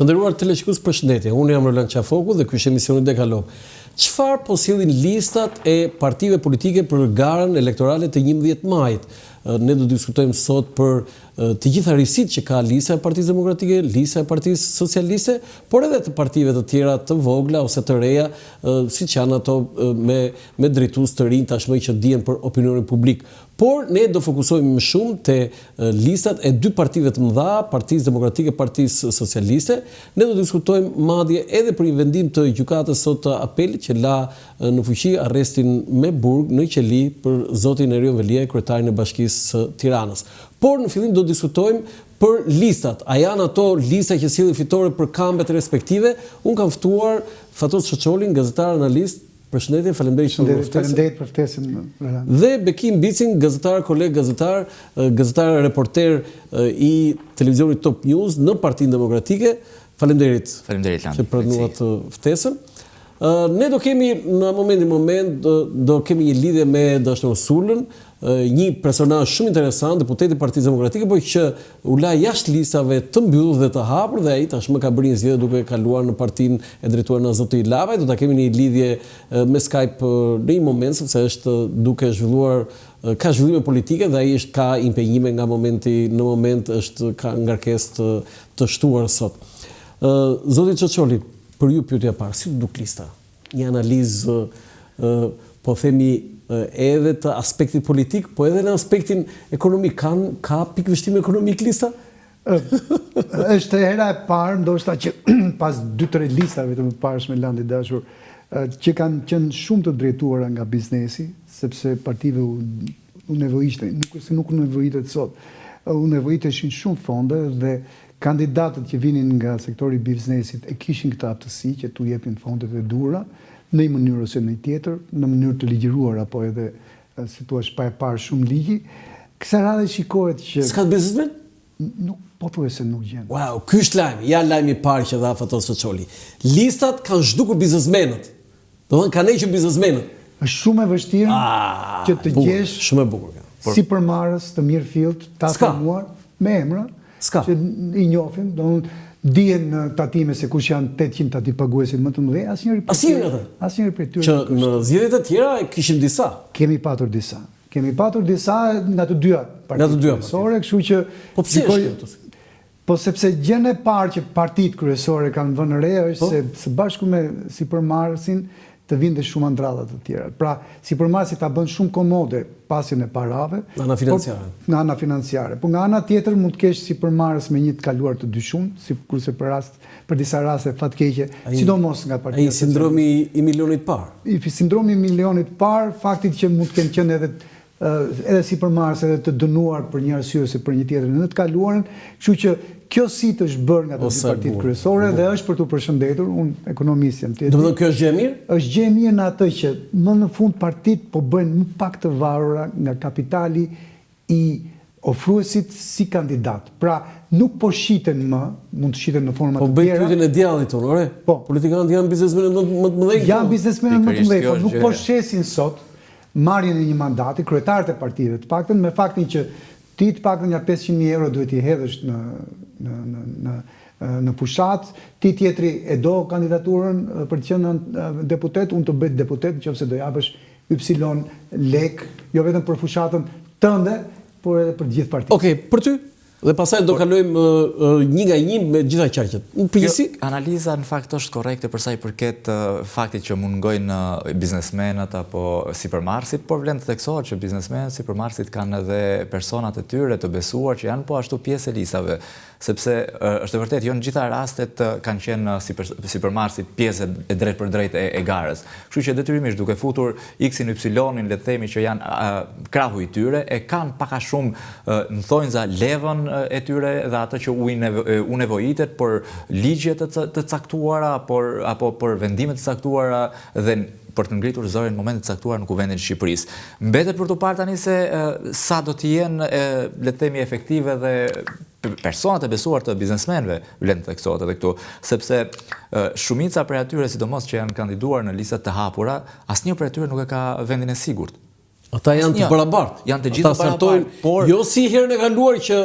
Të nderuar teleshikues, përshëndetje. Unë jam Roland Qafoku dhe ky është emisioni Dekalog. Çfarë po sillin listat e partive politike për garën elektorale të 11 majit? Ne do të diskutojmë sot për të gjitha risitë që ka lista e Partisë Demokratike, lista e Partisë Socialiste, por edhe të partive të tjera të vogla ose të reja, siç janë ato me drejtues të rinj tashmë që dihen për opinionin publik. Por ne do fokusohemi më shumë te listat e dy partive të mëdha, Partisë Demokratike, Partisë Socialiste. Ne do diskutojmë madje edhe për një vendim të gjykatës sot të apelit që la në fuqi arrestin me burg në Qeli për zotin Erion Velia, kryetarin e Bashkisë së Tiranës. Por në fillim do diskutojmë për listat. A janë ato lista që sillin fitore për kambet respektive? Unë kam ftuar Fatos Çoçolin, gazetar analist. Përshëndetje, faleminderit për ftesën. Faleminderit për ftesën. Dhe Bekim Bicin, gazetar, gazetar reporter i televizionit Top News në Partinë Demokratike. Faleminderit. Faleminderit Landi. Që pranuat ftesën. Ne do kemi në moment do kemi një lidhje me Dashnor Sulën, një personazh shumë interesant, deputeti i Partisë Demokratike, por që u la jashtë listave të mbyllur dhe të hapur dhe ai tashmë ka bërë një zgjedhje duke kaluar në partinë e drejtuar nga zoti Lavaj. Do ta kemi një lidhje me Skype në një moment sepse është duke zhvilluar ka zhvillime politike dhe ai ka impenjime nga momenti në moment ka ngarkesë të shtuar sot. Zoti Çoçoli, për ju pyetja parë, si duk lista? Një analizë po themi edhe të aspektit politik, po edhe në aspektin ekonomik. Ka pikëvështrim ekonomik lista? Është hera e parë, ndoshta që pas 2-3 listave të mëparshme Landi dashur, që kanë qenë shumë të drejtuara nga biznesi, sepse partive u nevojishte, nuk u nevojitet sot, u nevojiteshin shumë fonde dhe kandidatët që vinin nga sektori i biznesit e kishin këtë aftësi që tu jepin fondet e duhura, në një mënyrë ose në tjetër, në mënyrë të ligjëruar apo edhe si thua pa e parë shumë ligji. Kësaj radhe shikohet që s'ka biznesmen? Nuk po thuaj se nuk gjen. Wow, ky është lajmi. Ja lajmi i parë që dha Fatos Çoçoli. Listat kanë zhdukur biznesmenët. Domethënë kanë hequr biznesmenët. Është shumë e vështirë që të gjesh shumë e bukur. Sipërmarrës të mirë fillt, ta formuar me emra që i njohim, domethënë dihen në tatime se kush janë 800 tati paguesit më të mëdhenj, asnjëri prej tyre. Që në zgjedhjet e tjera kishim disa. Kemi patur disa nga të dyja partitë kryesore, kështu që po pse është? Po sepse gjën e parë që partitë kryesore kanë vënë re është se së bashku me sipërmarrësin të vinte shumë andradha të tjera. Pra, sipërmarrësi ta bën shumë komode pasjen e parave, nga ana financiare. Po nga ana tjetër mund të kesh sipërmarrës me një të kaluar të dyshuar, sikurse për disa raste fatkeqe, sidomos nga partia. Ai sindromi i milionit parë. Sindromi i milionit parë, faktit që mund të kenë qenë edhe sipërmarrës edhe të dënuar për një arsye ose për një tjetër në të kaluarën, kështu që kjo sit është bërë nga të dy partitë kryesore dhe është për të përshëndetur, unë ekonomist jam tjetër. Domethënë kjo është gjë e mirë? Është gjë e mirë në atë që më në fund partitë po bëjnë më pak të varura nga kapitali i ofruesit si kandidat. Pra, nuk po shiten më, mund të shiten në forma të tjera. Po bëjnë pyetjen e djallit tonë, ore? Po. Politikanët janë biznesmenë më të mëdhenj. Janë biznesmenë më të mëdhenj, po nuk po shesin sot marrjen e një mandati, kryetarët e partive të paktën, me faktin që ti të paktën nga 500.000 euro duhet i hedhësh në pushat, ti tjetri e do kandidaturën për të qenë deputet, unë të bëj deputet nëse do japësh Y lek, jo vetëm për fushatën tënde, por edhe për gjithë partitë. Okej, për ty? Dhe pasaj do kalojmë një nga një me gjitha qarqet. Analiza në fakt është korrekte përsa i përket faktit që mungojnë biznesmenët apo sipërmarrësit, por vlen të theksohet që biznesmenët, sipërmarrësit kanë edhe personat e tyre të besuar që janë po ashtu pjesë e listave, sepse është e vërtet jo në gjitha rastet kanë qenë sipërmarrësit pjesë e drejt për drejt e garës. Kështu që detyrimisht duke futur X-in, Y-in, le të themi që janë krahu i tyre, e kanë pak a shumë në thonjza levën e tyre dhe atë që u nevojitet për ligje të caktuara apo për vendime të caktuara dhe për të ngritur zërin në momentin të caktuar në Kuvendin e Shqipërisë. Mbetet për të parë tani se sa do të jenë le të themi efektive dhe personat e besuar të biznesmenëve vlen të theksohet edhe këtu, sepse shumica prej atyre, sidomos që janë kandiduar në listat të hapura, asnjë prej atyre nuk e ka vendin e sigurt. Ata janë të barabartë. Janë të gjithë barabartë, por jo si herën e kaluar që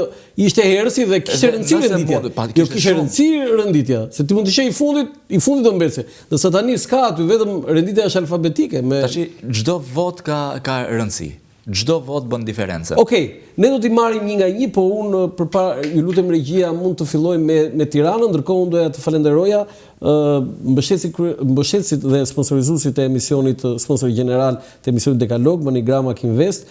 ishte herësi dhe kishte rëndësi renditja. Jo kishte rëndësi renditja, se ti mund të sheh i fundit do mbese. Ndërsa tani s'ka aty, vetëm renditja është alfabetike me tash çdo vot ka rëndësi. Çdo vot bën diferencë. Okej, ne do t'i marrim një nga një, po unë përpara ju lutem regjia mund të filloj me Tiranën, ndërkohë unë doja të falenderoja mbështetësit dhe sponsorizuesit e emisionit, sponsori general të emisionit Dekalog, Manigram Akinvest,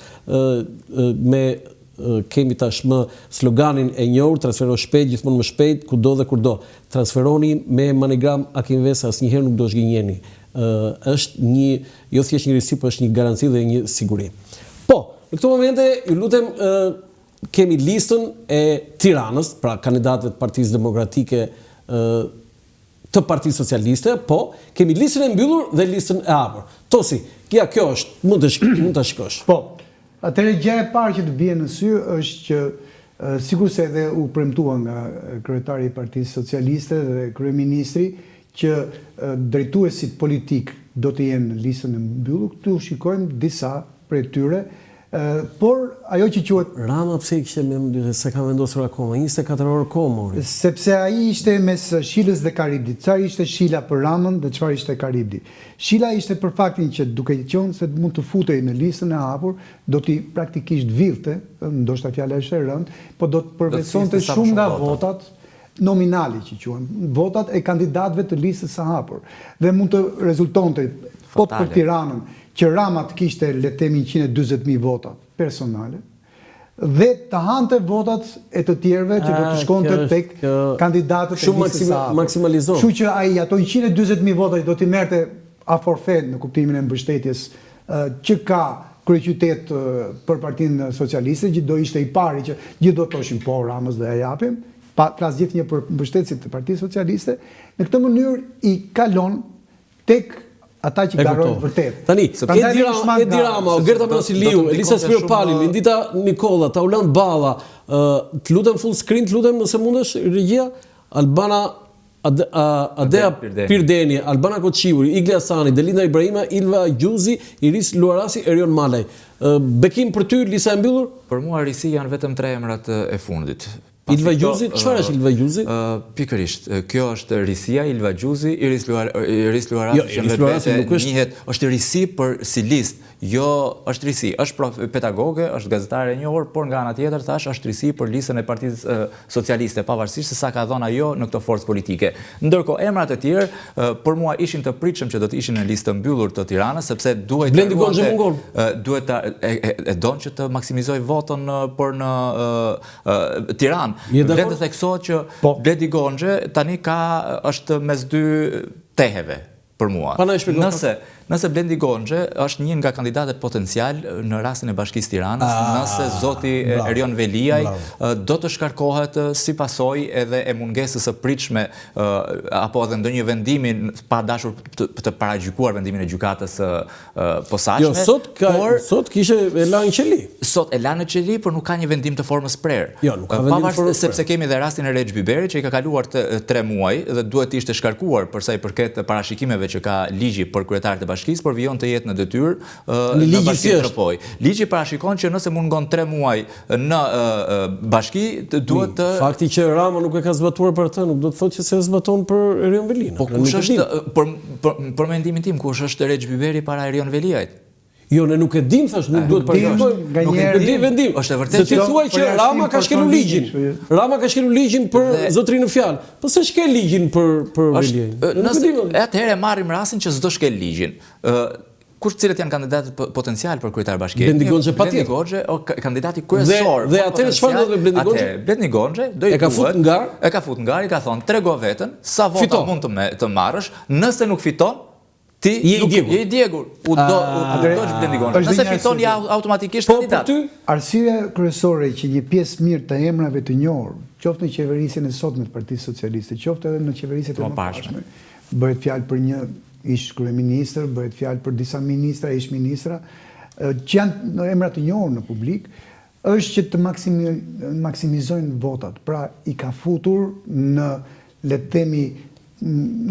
kemi tashmë sloganin e njohur, transfero shpejt, gjithmonë më shpejt, kudo dhe kurdo. Transferoni me Manigram Akinvest, asnjëherë nuk do zgjenjeni. Është një, jo thjesht një risi, por është një garanci dhe një siguri. Po, në këto momente, ju lutem, kemi listën e Tiranës, pra kandidatëve të Partisë Demokratike të Partisë Socialiste, po, kemi listën e mbyllur dhe listën e hapur. Tosi, kjo është, mund të shikosh. Po, atëherë gjë e parë që të bie në sy është që sikur se edhe u premtua nga kryetari i Partisë Socialiste dhe kryeministri që drejtuesit politik do të jenë në listën e mbyllur, këtu shikojmë disa prej tyre, por ajo që quhet Rama pse i kishte me se ka vendosur akoma 24 orë kohë, sepse ai ishte mes Shilës dhe Karibdit. Çfarë ishte Shila për Ramën dhe çfarë ishte Karibdi? Shila ishte për faktin që duke qenë se mund të futej në listën e hapur, do t'i praktikisht villte, ndoshta fjala është e rëndë, po do të përvesonte shumë nga votat nominali që quhen, votat e kandidatëve të listës së hapur. Dhe mund të rezultonte për Tiranën që Rama të kishte le të themi 140.000 vota personale dhe të hante votat e të tjerëve që do të shkonte tek kandidatët e listës së hapur. Maksimalizon. Kështu që ai ato 140.000 vota do t'i merrte a forfait në kuptimin e mbështetjes që ka kryeqytet për Partinë Socialiste, që do ishte i pari që gjithë do të thoshin po Ramës dhe ja japim, plas gjithë një për mbështetësit të Partisë Socialiste, në këtë mënyrë i kalon tek ata që garojnë vërtet. Tani, Edi Rama, Gerta Brasiliu, Elisa Spiropali, Lindita Nikolla, Taulant Balla, të lutem full screen, të lutem nëse mundesh, regjia, Albana Adea Pirdeni, Albana Koçiuri, Igli Hasani, Delinda Ibrahima, Ilva Gjuzi, Iris Luarasi, Erion Malaj. Bekim për ty, lista e mbyllur? Për mua risi janë vetëm 3 emrat e fundit. Ilva Gjuzi, çfarë është Ilva Gjuzi? Pikërisht, kjo është risia, Ilva Gjuzi, Iris Luarasi që vetë njihet, është risi për si listë, jo është risi, është pedagoge, është gazetare e njohur, por nga ana tjetër thash është risi për listën e Partisë Socialiste, pavarësisht se sa ka dhënë ajo në këtë forcë politike. Ndërkohë emrat e tjerë për mua ishin të pritshëm që do të ishin në listë mbyllur të Tiranës, sepse duhet e don që të maksimizoj votën për në Tiranë. Vlen të theksohet që Bledi Gonxhe tani është mes dy teheve për mua. Nëse Blendi Gonxhe është një nga kandidatët potencial në rastin e Bashkisë Tiranës, nëse zoti Erion Veliaj do të shkarkohet si pasojë edhe e mungesës së pritshme apo edhe ndonjë vendimi pa dashur të paragjykuar vendimin e gjykatës posaçme. Jo, sot kishte e lanë qeli. Sot e lanë qeli, por nuk ka një vendim të formës prerë. Jo, nuk ka vendim të formës prerë. Sepse kemi edhe rastin e Rexh Biberit që i ka kaluar 3 muaj dhe duhet të ishte shkarkuar për sa i përket parashikimeve që ka ligji për kryetarët e Bashkisë, por vijon të jetë në detyrë në Bashkinë Tropoj. Ligji parashikon që nëse mungon 3 muaj në bashki, duhet të... Fakti që Rama nuk e ka zbatuar për atë, nuk do të thotë që se zbaton për Erion Veliajin. Po kush është, për mendimin tim, kush është Rexh Biberi para Erion Veliajit? Jo, ne nuk e dim, thash, nuk duhet përgjithësojmë. Nuk e dim vendim. Është e vërtetë. Se ti thuaj që Rama ka shkelur ligjin. Rama ka shkelur ligjin për zotrinë në fjalë. Po se shkel ligjin për Veliajin. Atëherë marrim rastin që s'do shkel ligjin. Cilët janë kandidatët potencial për kryetar bashkie? Blendi Gonxhe patjetër. Blendi Gonxhe, kandidati kryesor. Dhe atëherë çfarë do të Blendi Gonxhe? Blendi Gonxhe do i thuhet, e ka fut ngar, i ka thonë trego veten, sa vota mund të marrësh, nëse nuk fiton, ti je i djegur. U dogj Blendi Gonxhe. Nëse fiton ja automatikisht kandidat. Arsyeja kryesore që një pjesë mirë të emrave të njohur, qoftë në qeverisjen e sotme të Partisë Socialiste, qoftë edhe në qeverisjet e mëparshme, bëhet fjalë për një ish kryeministër, bëhet fjalë për disa ministra, ish ministra, që janë në emra të njohur në publik, është që të maksimizojnë votat. Pra i ka futur në, le të themi,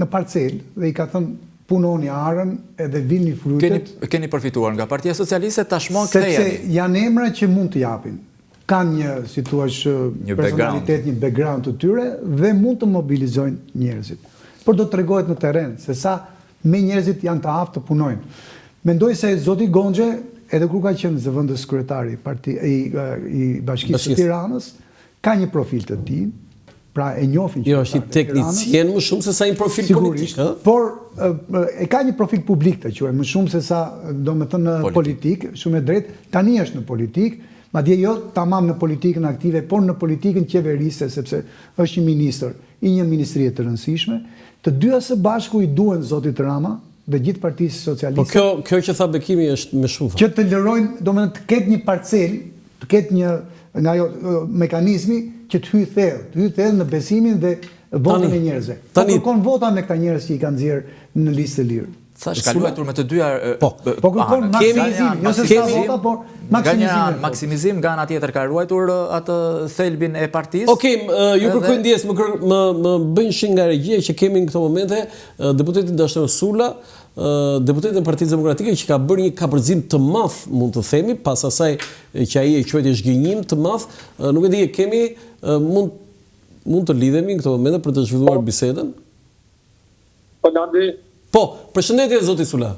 në parcel dhe i ka thënë punoni arën edhe vini frutet. Keni përfituar nga Partia Socialiste, tashmon ktheheni. ktheheni. Sepse janë emra që mund të japin. Kanë një, si thua, personalitet, një background të tyre dhe mund të mobilizojnë njerëzit. Por do të tregohet në terren se sa me njerëzit janë të aftë të punojnë. Mendoj se zoti Gonxhe, edhe kur ka qenë zëvendës kryetari i Bashkisë së Tiranës, ka një profil të tij. Pra e njohin që jo, është i teknicien më shumë se sa një profil politik, por e ka një profil publik të quaj, më shumë se sa domethënë politik, shumë e drejtë, tani është në politik, madje jo tamam në politikën aktive, por në politikën qeverise, sepse është një ministër i një ministrie të rëndësishme. Të dyja së bashku i duhen zotit Rama dhe gjithë Partisë Socialiste. Po kjo që tha Bekimi është me shumë. Që të lërojnë, domethënë të ketë një parcel, të ketë një nga ajo mekanizmi që të hyjë thellë në besimin dhe votën e njerëzve. Po kërkon vota me këta njerëz që i kanë nxjerrë në listë lirë. Thash ka luajtur me të dyja. Po kërkon maksimizim, jo se sa vota, por maksimizim. Maksimizim nga ana tjetër ka ruajtur atë thelbin e partisë. Okej, ju kërkoj ndjes, më bëjnë shi nga regjia që kemi në këto momente deputetin Dashnor Sula, deputetin e Partisë Demokratike që ka bërë një kapërcim të madh, mund të themi, pas asaj që ai e quajti zhgënjim të madh. Nuk e di, kemi mund të lidhemi në këto momente për të zhvilluar bisedën. Po Landi. Po, përshëndetje zoti Sula.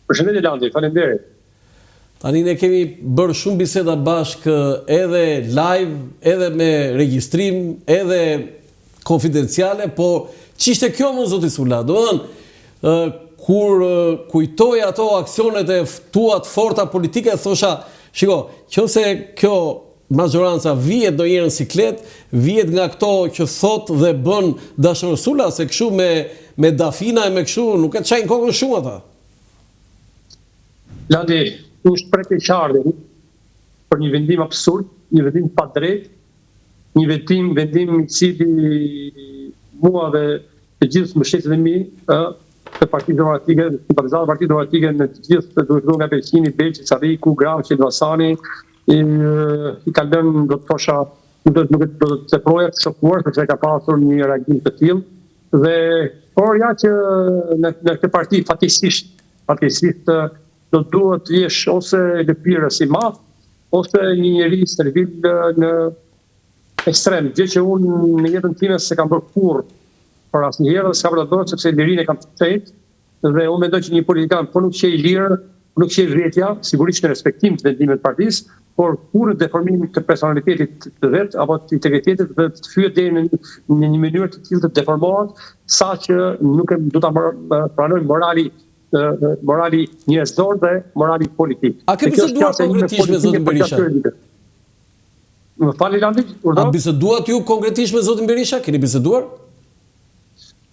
Përshëndetje Landi, faleminderit. Tani ne kemi bërë shumë biseda bashkë edhe live, edhe me regjistrim, edhe konfidenciale, po ç'ishte kjo më zoti Sula? Domethënë, kur kujtoj ato aksionet e tua të forta politike, thosha, shiko, qëse kjo majoranca vihet ndonjëherë në siklet, vihet nga këto që thot dhe bën Dashnor Sula, se kështu me dafina e me kështu nuk e çajnë kokën shumë ata. Landi, është prekë qartë për një vendim absurd, një vendim pa drejt, një vendim i cili mua dhe të gjithë mbështetësit e mi të Partisë Demokratike, simpatizantë të Partisë Demokratike në të gjithë duhet nga Beqini, Beqi, Çarriku, Gramsci, Elbasani, i ka lënë, do të thosha, do të projekt shokuar sepse ka pasur një reagim të tillë. Dhe por ja që në këtë parti fatkeqësisht do duhet të jesh ose lëpirë si madh, ose një njeri servil në ekstrem, gjë që unë në jetën time se kam bërë kurrë por asnjëherë s'ka për të bërë sepse lirinë e kam të shpejt dhe unë mendoj që një politikan po nuk që i lirë, nuk që i vretja, sigurisht në respektim të vendimit të partisë, por kur deformimi të personalitetit të vet apo të integritetit dhe të fyet deri në një mënyrë të tillë të deformohet, saqë nuk do ta pranoj morali njerëzor dhe morali politik. A ke biseduar konkretisht me zotin Berisha? Më fali Landi, a biseduat ju konkretisht me zotin Berisha? Keni biseduar?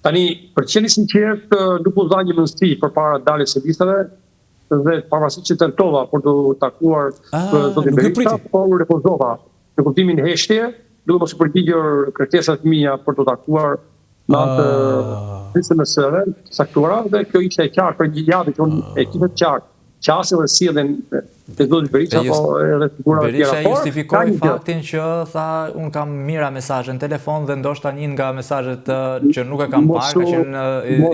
Tani, për të qenë sinqert, nuk u dha një mundësi përpara daljes së listave dhe pavarësisht që tentova për të takuar zotin Berisha, po u refuzova në kuptimin e heshtje, duke mos u përgjigjur kërkesat mia për të takuar në atë SMS-eve saktuara dhe kjo ishte e qartë për një javë që unë e kisha të qartë. Qasë dhe sillen të zotit Berisha, po edhe figura të tjera. Berisha justifikoi faktin që tha unë kam mira mesazhe në telefon dhe ndoshta një nga mesazhet që nuk e kam parë ka qenë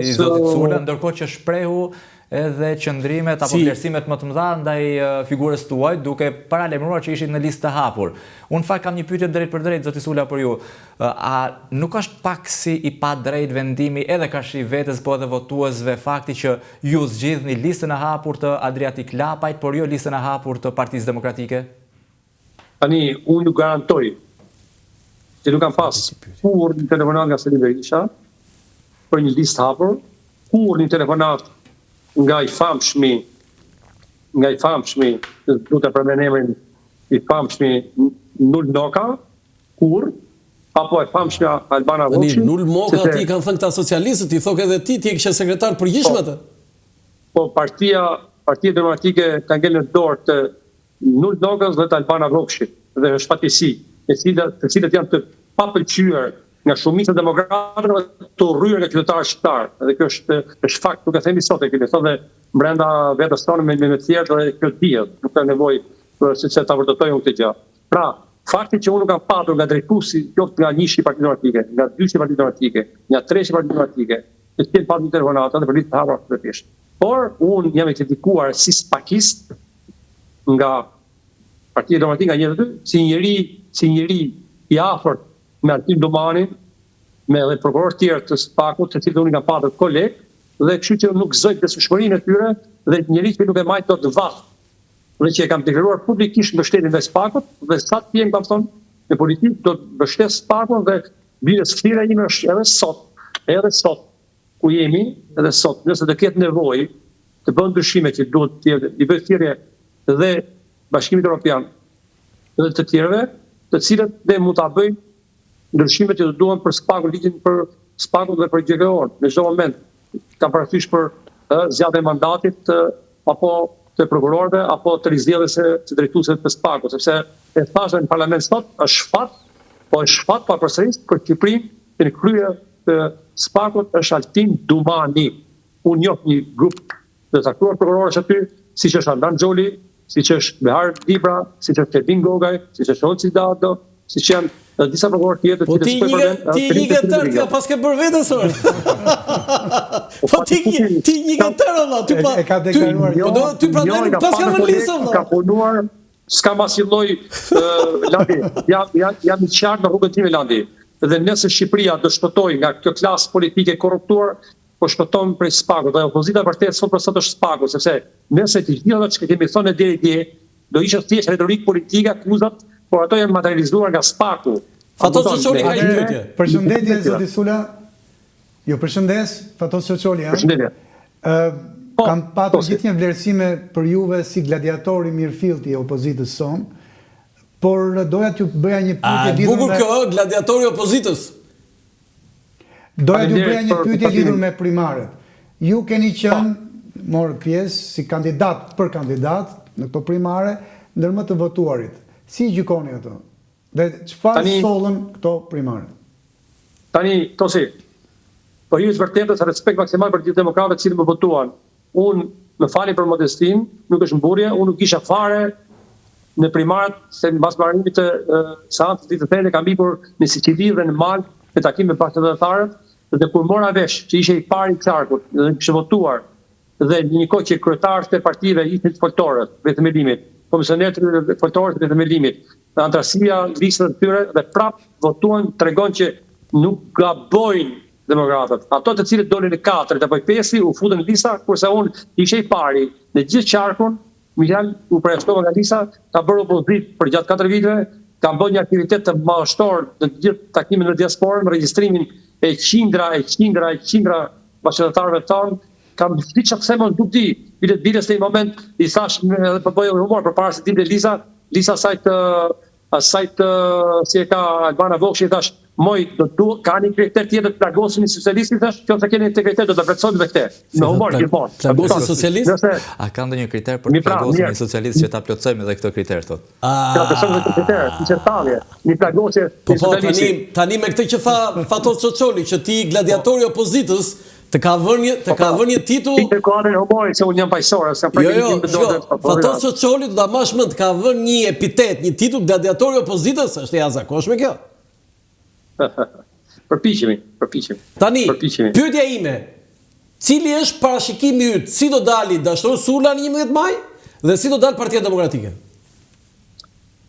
i zotit Sula, ndërkohë që shprehu edhe qëndrimet apo vlerësimet më të mëdha ndaj figurës tuaj, duke paralajmëruar që ishit në listë të hapur. Unë fakt kam një pyetje drejt për drejt zoti Sula për ju. A nuk është pak si i pa drejt vendimi edhe karshi vetes po edhe votuesve fakti që ju zgjidhni listën e hapur të Adriatik Lapajt, por jo listën e hapur të Partisë Demokratike? Tani unë ju garantoj që nuk kam pas kur një telefonat nga Sali Berisha për një listë hapur, kur një telefonat nga i famshmi, du të përmend emrin i famshmi Nul Noka, kur, apo e famshmja Albana Voçi. Nul Moka ti kanë thënë këta socialistët, i thokë edhe ti e kishe sekretar përgjithshëm atë. Po Partia Demokratike ka ngel në dorë të Nul Nokës dhe të Albana Voçit dhe është fatkeqësi, të cilët janë të papëlqyer nga shumica demokratëve të rryer nga qytetarët shqiptar. Dhe kjo është fakt, nuk e themi sot e kemi thonë brenda vetes tonë me të tjerë dhe kjo dihet, nuk ka nevojë se ta vërtetojmë këtë gjë. Pra, fakti që unë kam patur nga drejtuesi qoftë nga njëshi Partisë Demokratike, nga dyshi Partisë Demokratike, nga treshi Partisë Demokratike, që të kenë pas një telefonata dhe për ditë të hapura kryesisht. Por unë jam i kritikuar si spakist nga Partia Demokratike nga një të dy, si njeri i afërt me Artin Domani, me dhe prokuror tjerë të SPAK-ut, të cilët unë nga patër koleg, dhe kështu që nuk zoj besueshmërinë e tyre dhe njeri që nuk e majt dot vath, dhe që e kam deklaruar publikisht mbështetjen e SPAK-ut, dhe sa të jem kam thonë në politikë do të mbështet SPAK-un dhe bile sfida ime është edhe sot ku jemi, edhe sot, nëse do ketë nevojë të bën ndryshime që duhet të i bëj thirrje dhe Bashkimit Evropian dhe të tjerëve, të cilët ne mund ta bëjmë ndryshimet që do duhen për SPAK-un, ligjin për SPAK-un dhe për GKO-n. Në çdo moment kam parasysh për zgjatjen e mandatit apo të prokurorëve apo të rizgjedhjes së drejtuesve të SPAK-ut, sepse e thashë në parlament sot është shfat pa përsëris për Shqipërinë që në krye të SPAK-ut është Altin Dumani. Unë njoh një grup të caktuar prokurorësh aty, siç është Andan Xholi, siç është Behar Dibra, siç është Edin Gogaj, siç është Olci Dado, siç janë disa prokurorë tjetër që ti një gëtër t'ja pas ke për vetës orë. Po ti një gëtër Allah, e ka deklaruar. Ty pra pas ka në lisë Allah. Ka punuar, s'ka masilloj Landi, jam i qartë në rrugën time Landi. Dhe nëse Shqipëria do shpëtoj nga kjo klasë politike korruptuar, po shpëton prej SPAK-ut, dhe opozita vërtet sot për sot është SPAK-u, sepse nëse të gjitha që kemi thonë deri dje, do ishte thjesht retorikë politike, akuzat, por ato janë materializuar nga SPAK-u. Fatos Çoçoli ka një pyetje. Përshëndetje zoti Sula. Jo, përshëndes, Fatos Çoçoli. Përshëndetje. Kam patur gjithnjë vlerësime për juve si gladiatori mirëfillti i opozitës son, por doja t'ju bëja një pyetje lidhur me... Bukur kjo, gladiatori i opozitës. Doja t'ju bëja një pyetje lidhur me primaret. Ju keni qenë morë pjesë si kandidat për kandidat në këto primare, ndër më të votuarit. Si gjykoni ato? Dhe çfarë sollën këto primare? Tani, Tosi, po ju është vërtetës respekt maksimal për gjithë demokratët që më votuan. Unë, më fali për modestin, nuk është mburje, unë nuk isha fare në primaret, se në basmarimit të seancës ditë të thënë kam bipur në Siçili dhe në Mal në takim me bashkëdhënëtarët, dhe kur mora vesh që ishe i pari i qarkut dhe kishte votuar dhe një kohë që kryetarët e partive ishin foltorët vetë melimit, komisionerët e foltorët vetë melimit, dhe antrasia listët e tyre dhe prap votuan, tregon që nuk gabojnë demokratët. Ato të cilët dolin në 4 apo 5 u futën në lista, kurse unë ishe i pari në gjithë qarkun, u përjashtova nga lista, ka bërë opozit për gjatë 4 viteve, ka bërë një aktivitet të madhështor në gjithë takimin në diasporën, me regjistrimin e qindra bashkëdhënëtarëve tonë, kam diçka pse më nuk di, bilet në një moment i thash edhe po bëj humor përpara se dilte Lisa sajt si e ka Albana Vokshi, thash moj do ka një kriter tjetër të plagosin socialistin, thash nëse keni një kriter do ta vlerësojmë me këtë. Me humor gjithmonë. Plagosin socialist? A ka ndonjë kriter për të plagosin një socialist që ta plotësojmë edhe këtë kriter thot? Ja, besoj me këtë kriter, sinqertavje, një plagosje po tani me këtë që tha Fatos Çoçoli që ti gladiatori opozitës të ka vënë një titull. Ti të kuadrin humori se unë jam paqësorë, se Fatos Çoçoli do ta mash mend, ka vënë një epitet, një titull gladiatori opozitës, është e jashtëzakonshme kjo. Përpiqemi. Tani, pyetja ime, cili është parashikimi yt, si do dali Dashur Sula në 11 maj dhe si do dalë Partia Demokratike?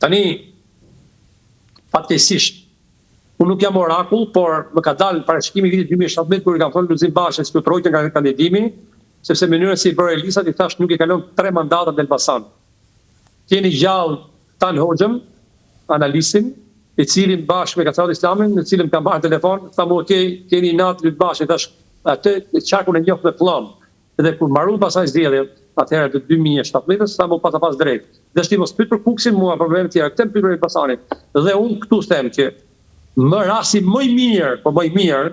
Tani, fatkeqësisht, unë nuk jam orakull, por më ka dalë parashikimi vitit 2017 kur i kam thonë Luzim Bashës që trojtë nga kandidimi, sepse mënyra si i bëre listat i thash nuk i kalon 3 mandata në Elbasan. Keni gjallë Tan Hoxhëm, analistin, i cili bashkë me Kacaut Islamin, në cilën kam marrë telefon, tha mu keni natë Lut Bashë, thash atë qarkun e njoh me pllon. Dhe kur mbaruan pasaj zgjedhjet, atëherë të 2017-s, sa më pas drejt. Dhe shti mos pyet për Kuksin mua probleme të tjera, këtë pyet për Elbasanit. Dhe unë këtu them që më rasti më i mirë,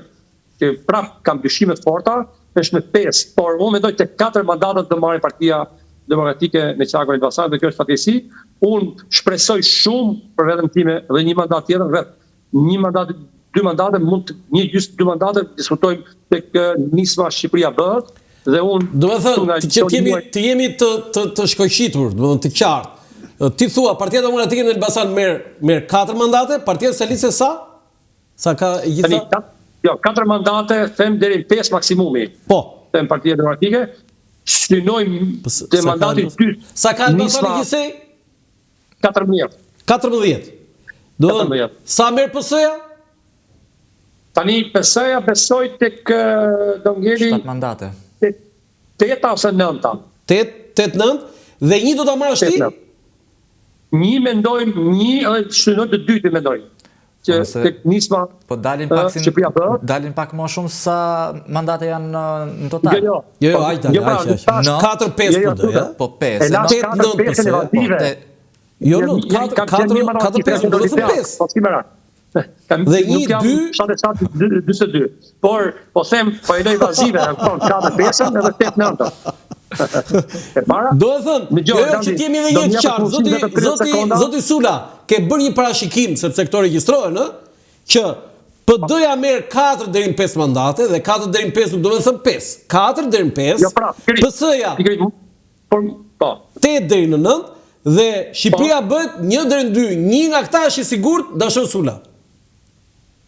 që prap kam dyshime të forta, është me 5, por unë mendoj të 4 mandatat do marrë Partia Demokratike në qarkun e Elbasanit, dhe kjo është fatkeqësi. Unë shpresoj shumë për veten time dhe një mandat tjetër, vetë një mandat, 2 mandate, mund një gjysmë 2 mandate, diskutojmë tek nisma Shqipëria bëhet, dhe unë do të thënë që jemi të shkojshitur, do të thënë të qartë. Ti thua Partia Demokratike në Elbasan merr 4 mandate, Partia Socialiste sa? Sa ka gjitha? Jo, 4 mandate, them deri 5 maksimumi. Po. Them Partia Demokratike, synojmë te mandati i dytë. Sa ka Albasani gjithsej? 14. 14. Do të thënë, sa merr PS-ja? Tani PS-ja besoj tek do ngeli 7 mandate. 8 ose 9. 8-9 dhe një do ta marrësh ti? Një mendojmë, një edhe synoj të dytë mendoj. Që tek nisma po dalin pak më shumë sa mandate janë në total. Jo, hajde. 4-5 po do, ja. Po 5. 8-9 PS. Jo, 4-5 do të thënë 5. Po si mëra. Dhe 1-2 por po them po e loj vazive, kupton, 4-5 edhe 8-9. Do të thënë, jo që t'jemi dhe një qartë, zoti Sula, ke bërë një parashikim, sepse këto regjistrohen, që PD-ja merr 4 deri në 5 mandate dhe 4 deri në 5 nuk do të thënë 5. 4 deri në 5. PS-ja 8 deri në 9 dhe Shqipëria bëhet 1 deri në 2. Një nga këta është i sigurt, Dashur Sula.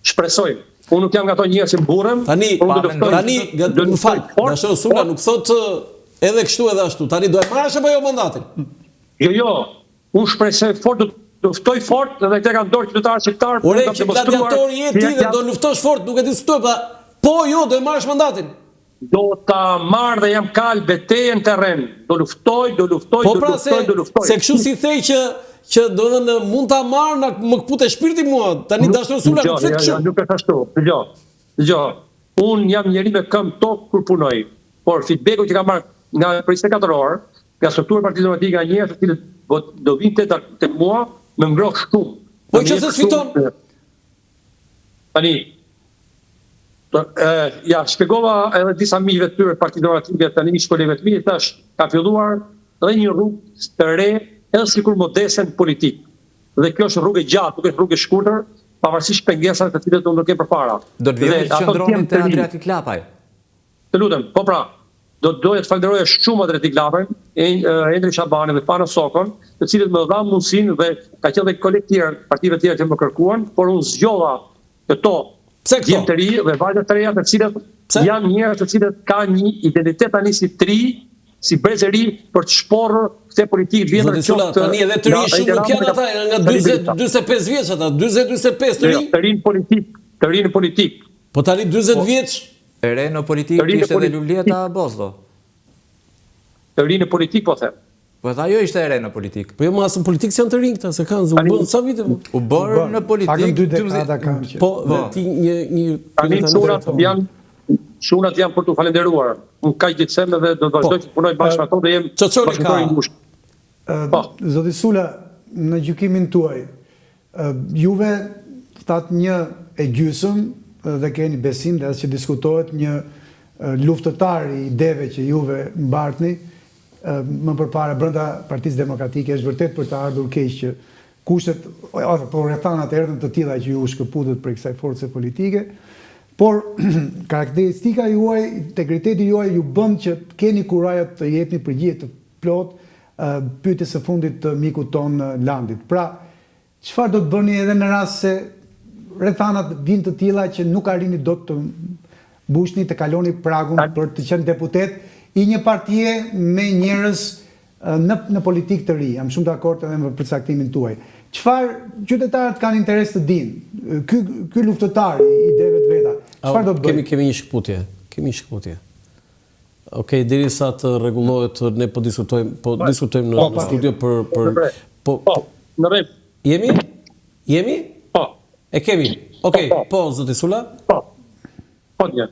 Shpresoj. Unë nuk jam nga ato njerëz që mburrem. Tani, më fal, Dashur Sula nuk thotë edhe kështu edhe ashtu. Tani do e marrësh apo jo mandatin? Jo. Unë shpresoj fort, do luftoj fort dhe këta kanë dorë qytetarë shqiptar. Ore që gladiatori je ti dhe do luftosh fort, nuk e diskutoj, po jo, do e marrësh mandatin. Do ta marr dhe jam kal betejë në terren. Do luftoj. Po pra se kështu si thej që do të thënë mund ta marr më kpute shpirti mua. Tani Dashur Sula nuk thot kështu. Nuk është ashtu. Dgjoj. Unë jam njeri me këmbë tokë kur punoj. Por feedbacku që kam marrë nga 24 orë, nga struktura e Partisë Demokratike nga njerëz të cilët do vinte tek mua, më ngroh shumë. Po që se sfiton. Tani ja shpjegova edhe disa miqve të tyre Partisë Demokratike, tani shkoleve të mi, thash ka filluar edhe një rrugë të re, edhe sikur modesen politik. Dhe kjo është rrugë e gjatë, nuk është rrugë e shkurtër, pavarësisht pengesave të cilat do të kenë përpara. Do të vjen qendroni te Adriatic Klapaj. Të lutem, po pra, doja të falenderoja shumë Adriatic Klapajn, Endri Shabanin dhe Pano Sokon, të cilët më dhanë mundësinë dhe ka qenë dhe kolegë tjerë, partive tjera që më kërkuan, por unë zgjodha këto djemë të ri dhe vajzat të reja të cilët janë njerëz të cilët ka një identitet tani si tri, si brez e ri për të shporrur këtë politikë të vjetër qoftë. Tani edhe të ri shumë nuk janë ata, nga 40-45 vjeç ata, 40-45 të ri. Të ri në politik. Po tani 40 vjeç. E re në politikë ishte edhe Lulieta Bozdo. Të ri në politikë po them. Po edhe ajo ishte e re në politikë. Po jo më asë në politikë që janë të rinj këta, se kanë u bën sa vite. U bërë në politikë. Po ti një tani shunat janë për të falenderuar. Unë kaq gjithsem dhe do të vazhdoj të punoj bashkë me ato dhe jem bashkëpunëtor i ngushtë. Zoti Sula, në gjykimin tuaj, juve thatë 1,5 dhe keni besim dhe as që diskutohet një luftëtar i ideve që juve mbartni, më përpara brenda Partisë Demokratike është vërtet për të ardhur keq që kushtet po rrethanat erdhën të tilla që ju shkëputët për kësaj force politike. Por karakteristika juaj, integriteti juaj ju bën që keni kurajat të jepni përgjigje të plot pyetjes së fundit të mikut ton Landit. Pra, çfarë do të bëni edhe në rast se rrethanat vinë të tilla që nuk arrini dot të mbushni të kaloni pragun për të qenë deputet i një partie me njerëz në politikë të ri. Jam shumë dakord edhe me përcaktimin tuaj. Çfarë qytetarët kanë interes të dinë? Ky luftëtar i ideve të veta, çfarë do të bëjë? Kemi një shkputje. Okej, derisa të rregullohet, ne po diskutojmë në studio për në rregull. Jemi? Po. E kemi. Okej, po zoti Sula? Po një.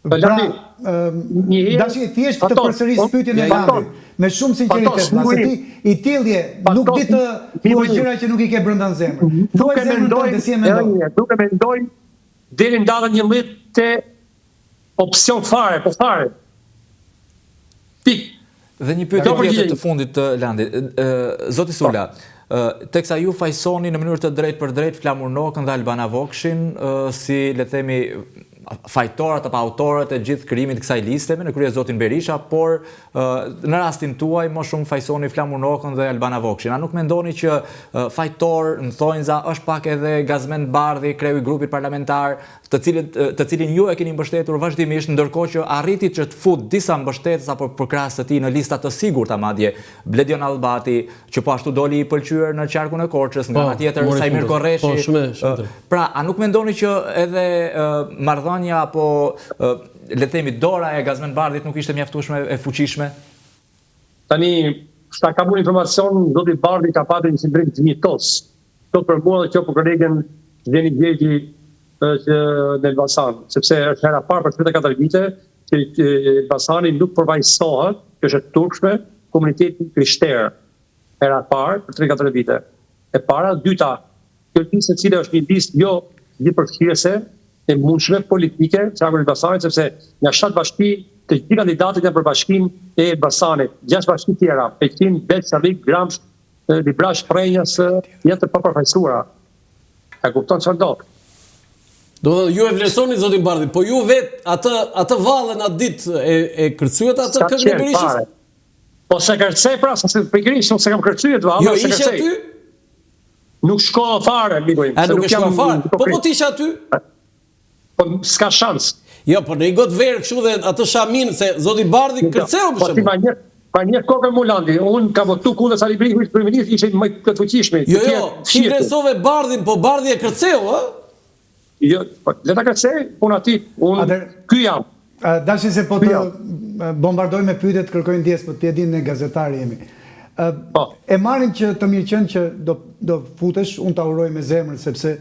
Dashi thjesht të përsëris pyetjen e Landit me shumë sinqeritet, pasi ti i tillje nuk di të thuaj gjëra që nuk i ke brenda në zemër. Thuaj zemrën tënde si e mendon. Nuk e mendoj deri në datën 11 te opsion fare, po fare. Pik. Dhe një pyetje tjetër të fundit të Landit. Zoti Sula, teksa ju fajsoni në mënyrë të drejtë për drejtë Flamur Nokën dhe Albana Vokshin si le të themi fajtorët apo autorët e gjithë krijimit të kësaj liste në krye zotin Berisha, por në rastin tuaj më shumë fajsoni Flamur Nokën dhe Albana Vokshin. A nuk mendoni që fajtor në thonjza është pak edhe Gazmend Bardhi, kreu i grupit parlamentar, të cilin ju e keni mbështetur vazhdimisht, ndërkohë që arriti që të fut disa mbështetës apo përkrahas të tij në lista të sigurta madje, Bledion Albati, që po ashtu doli i pëlqyer në qarkun e Korçës, nga ana tjetër Sajmir Korreshi. Pra, a nuk mendoni që edhe marrëdhënia apo le të themi dora e Gazmend Bardhit nuk ishte mjaftueshme e fuqishme? Tani, sa ka bërë informacion, zoti Bardhi ka patur një sindrim të mjetos. Kjo për mua dhe kjo për kolegen Deni Gjegji që në Elbasan, sepse është hera parë për 34 vite që Elbasani nuk përvajsohet, që është turpshme, komunitetin krishterë. Hera parë për 34 vite. E para, dyta, kjo listë e cila është një listë jo gjithëpërfshirëse e mundshme politike që ka Elbasanit, sepse nga 7 bashki të gjithë kandidatët janë për bashkinë e Elbasanit, 6 bashki tjera, Pekin, Belçavik, Gramsh, Librash, Prenjas, janë të papërfaqësuara. E kupton çfarë do? Do të ju e vlerësoni zotin Bardhi, po ju vet atë vallën atë ditë e kërcyet atë këngën e Berishës? Po se kërcej pra, se pikërisht se kam kërcyet vallën, jo, ishe aty? Nuk shko fare, miku im. Nuk e shko fare? Po t'ishe aty? Po s'ka shans. Jo, po në i gotë verë kështu dhe atë shamin, se zoti Bardhi kërceu për shumë. Pa një kokë Mulandi, unë ka votu kundër Sali Berisha, ishte kryeminist, ishte më të fuqishëm. Jo, ti vlerësove Bardhin, po Bardhi e kërceu, ë? Jo, le ta kërcej, unë aty, unë ky jam. Dashi se po të bombardoj me pyetjet kërkojnë ndjes, po ti e din ne gazetarë jemi. E marrin që të mirë qenë që do futesh, unë ta uroj me zemër, sepse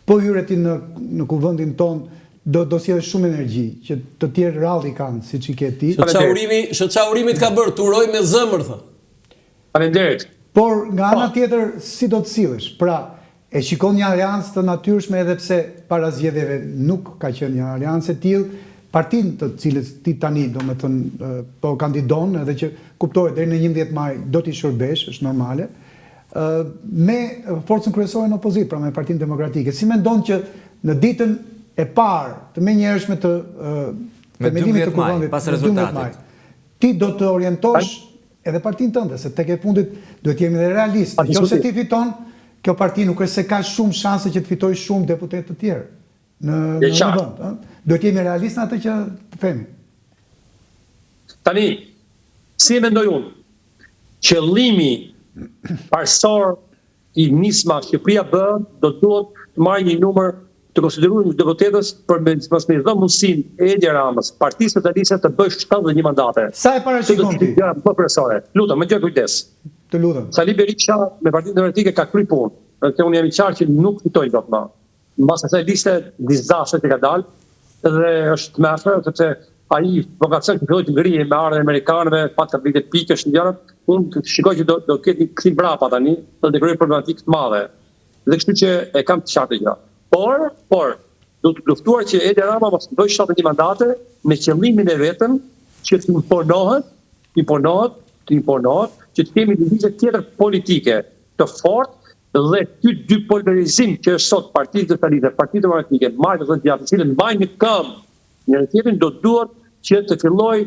po hyre ti në kuvendin ton, do sjellë shumë energji, që të tjerë ralli kanë, siç i ke ti. Shoqaurimi të ka bërë, të uroj me zemër, thë. Faleminderit. Por nga ana tjetër, si do të sillesh? Pra, e shikon një aleancë të natyrshme edhe pse para zgjedhjeve nuk ka qenë një aleancë e tillë, partinë të cilës ti tani domethënë po kandidon, edhe që kuptohet deri në 11 maj do t'i shërbesh, është normale, me forcën kryesore në opozitë, pra me Partinë Demokratike. Si mendon që në ditën e parë të menjëhershme të themelimit të kuvendit pas rezultatit, ti do të orientosh edhe partinë tënde, se tek e fundit duhet jemi dhe realist. Nëse ti fiton, kjo parti nuk është se ka shumë shanse që të fitojë shumë deputet të tjerë në vend. Duhet jemi realist në atë që të themi. Tani, si mendoj unë, qëllimi parsor i nisma Shqipëria bë do duhet të marrë një numër të konsideruar deputetës për me dhënë mundësinë e Edi Ramës, Partisë Socialiste të bëjë 71 mandate. Sa e parashikon ti? Më profesore, lutem, më gjë kujdes. Të lutem. Sali Berisha me Partinë Demokratike ka kry punë, që unë jam i qartë që nuk fitoi dot më. Mbas asaj liste dizastri që ka dalë, dhe është më afër sepse ai vokacion që filloi të ngrihe me ardhen amerikanëve, pat ka vite pikësh në gjërat, unë shikoj që do ketë një kthim brapa tani, do të krijojë problematikë të mëdha. Dhe kështu që e kam të qartë gjë. Por, do të luftuar që Edi Rama mos bëjë 71 mandate me qëllimin e vetëm që të imponohet që të kemi një vizë tjetër politike të fortë dhe ky dy polarizim që është sot Partia Socialiste, Partia Demokratike, majtë dhe gjatë, të cilën mbajnë një këmbë njëri tjetrin, do duhet që të filloj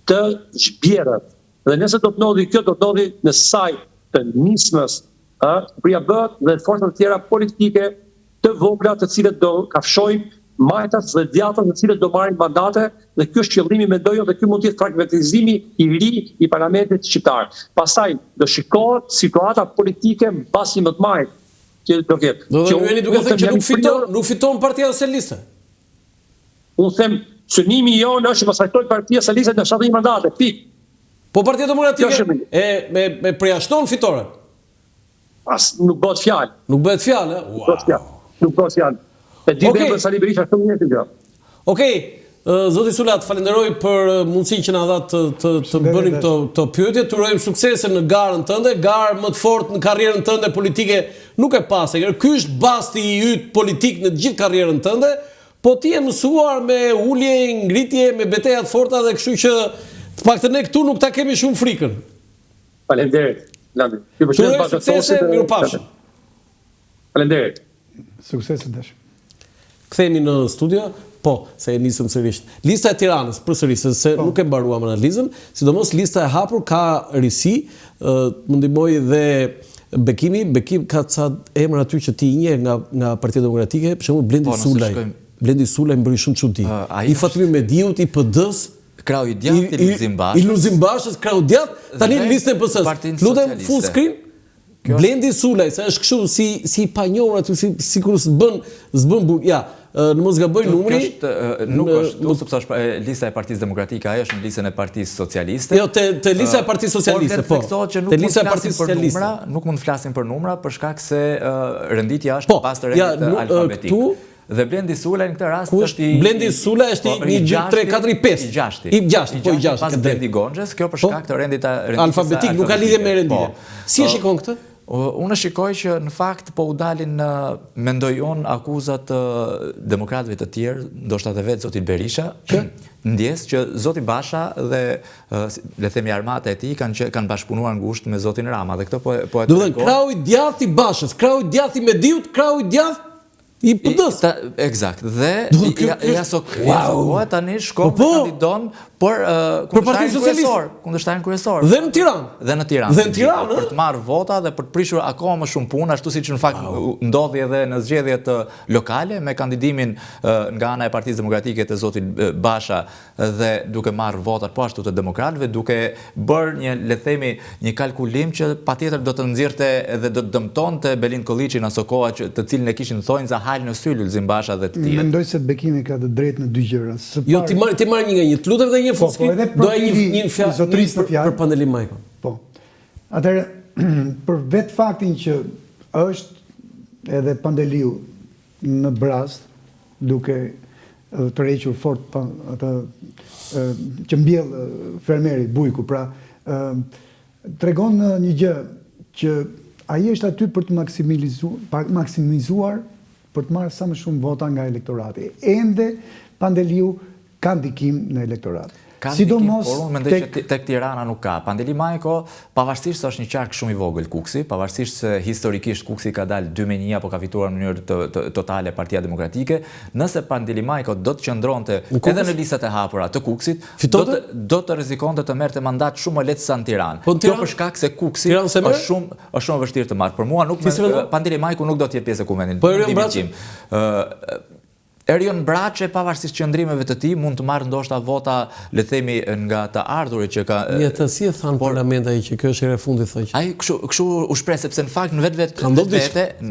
të zhbjerët. Dhe nëse do të ndodhi kjo, do të ndodhi në saj të nismës, Shqipëria bëhet dhe forcat të tjera politike të vogla të cilët do kafshojnë majtas dhe djathtas të cilët do marrin mandate, dhe ky është qëllimi mendoj dhe ky mund të jetë fragmentizimi i ri i parlamentit shqiptar. Pastaj do shikohet situata politike mbas 11 majit që do ketë. Do të jeni duke thënë që nuk fiton Partia Socialiste. Unë them synimi jonë është të pasojë Partia Socialiste në 70 mandate, pikë. Po Partia Demokratike me përjashton fitoren. Nuk bëhet fjalë. Nuk bëhet fjalë, Nuk bëhet fjalë. E di dhe për Sali Berisha shumë njëtë gjë. Okej, zoti Sulat, falenderoj për mundësinë që na dha të bënim këto pyetje. Të urojmë suksese në garën tënde, garë më të fortë në karrierën tënde politike nuk e pas. Ky është basti i yt politik në gjithë karrierën tënde, po ti je mësuar me ulje, ngritje, me betejë të forta dhe kështu që të paktën ne këtu nuk ta kemi shumë frikën. Faleminderit. Landi. Të urojmë suksese, mirupafshim. Faleminderit. Suksese dash. Kthehemi në studio. Po, se e nisëm sërish. Lista e Tiranës, përsëris, se nuk e mbaruam analizën, sidomos lista e hapur ka risi, më ndihmoi dhe Bekim ka ca emra aty që ti njeh nga Partia Demokratike, për shembull Blendi Sulaj. Blendi Sulaj më bëri shumë çudi. I Fatimi Mediut, i PD-s, krau i djathtë i Lulzim Bashës. I Lulzim Bashës, krau djathtë, tani në listën e PS-s. Lutem full screen. Blendi Sulaj, sa është kështu si i panjohur aty, sikur s'bën burg. Ja, në mos gaboj numri. Nuk është, sepse është lista e Partisë Demokratike, ajo është në listën e Partisë Socialiste. Jo, te lista e Partisë Socialiste, po. Te lista e Partisë Socialiste. Nuk mund të flasim për numra për shkak se renditja është pas të rendit alfabetik. Dhe Blendi Sulaj në këtë rast është i... Blendi Sulaj është i 1, 2, 3, 4, 5. I 6, pas Blendi Gonxhës, kjo për shkak të rendit alfabetik, nuk ka lidhje me renditje. Si e shikon këtë? Unë shikoj që në fakt po u dalin, mendoj unë, akuzat demokratëve të tjerë, ndoshta edhe vetë zoti Berisha, ndjes që zoti Basha dhe le themi armata e tij kanë bashkëpunuar ngushtë me zotin Rama dhe këtë po e do të thënë krau i djathtë i Bashës, krau i djathtë i Mediut, krau i djathtë i PD-s. Eksakt. Dhe jasokohet tani shkon me kandidon për kundërshtarin kryesor. Dhe në Tiranë. Dhe në Tiranë. Për të marrë vota dhe për të prishur akoma më shumë punë, ashtu siç në fakt ndodhi edhe në zgjedhjet lokale me kandidimin nga ana e Partisë Demokratike të zotit Basha dhe duke marrë votat po ashtu të demokratëve, duke bërë një, le të themi, një kalkulim që patjetër do të nxirrte dhe do të dëmtonte Belin Kolliçin aso koha të cilin e kishin thonjë za hal në sy Lulzim Basha dhe të tjerë. Mendoj se Bekimi ka të drejtë në dy gjëra. Jo, ti marr një nga një. Të lutem edhe një fullskrin. Do një fjalë për Pandelim Majko. Po. Atëherë, për vetë faktin që është edhe Pandeliu në Brast, duke të rrequr fort atë që mbjell fermeri Bujku, pra tregon një gjë që ai është aty për të maksimizuar për të marrë sa më shumë vota nga elektorati. Ende Pandeliu ka ndikim në elektorat. Sidomos, por unë mendoj që tek Tirana nuk ka. Pandeli Majko, pavarësisht se është një qark shumë i vogël Kuksi, pavarësisht se historikisht Kuksi ka dalë 2-1 apo ka fituar në mënyrë totale Partia Demokratike, nëse Pandeli Majko do të qëndronte edhe në listat e hapura të Kuksit, do të rrezikonte të merrte mandat shumë më lehtë se në Tiranë. Kjo për shkak se Kuksi është shumë vështirë të marrë. Për mua Pandeli Majko nuk do të jetë pjesë e kuvendit. Po Erion Braçi? Erion Braçi, pavarësisht qëndrimeve të tij, mund të marrë ndoshta vota, le të themi, nga të ardhurit që ka. Ja, si e than parlamenti ai që kjo është era e fundit thotë. Ai kështu u shpreh sepse në fakt në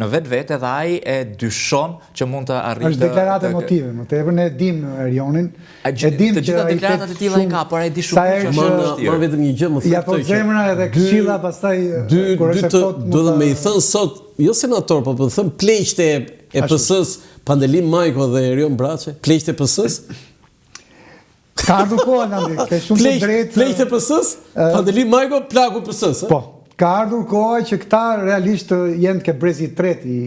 vetvete dhe ai e dyshon që mund të arrijë. Është deklaratë motive, më tepër ne e dim Erionin. E dim që ai deklaratat e tilla i ka, por ai di shumë që është vështirë. Marr vetëm një gjë, më thotë. Ja po zemra edhe këshilla pastaj kur është thot do të më i thën sot, jo senator, po të them pleqtë e PS-s, Pandelim Majko dhe Erion Braçi, pleqtë e PS-s? Ka ardhur koha ndaj, ke shumë të drejtë. Pleqtë e PS-s, Pandelim Majko, plaku PS-s. Po, ka ardhur koha që këta realisht jenë ke brezi i tretë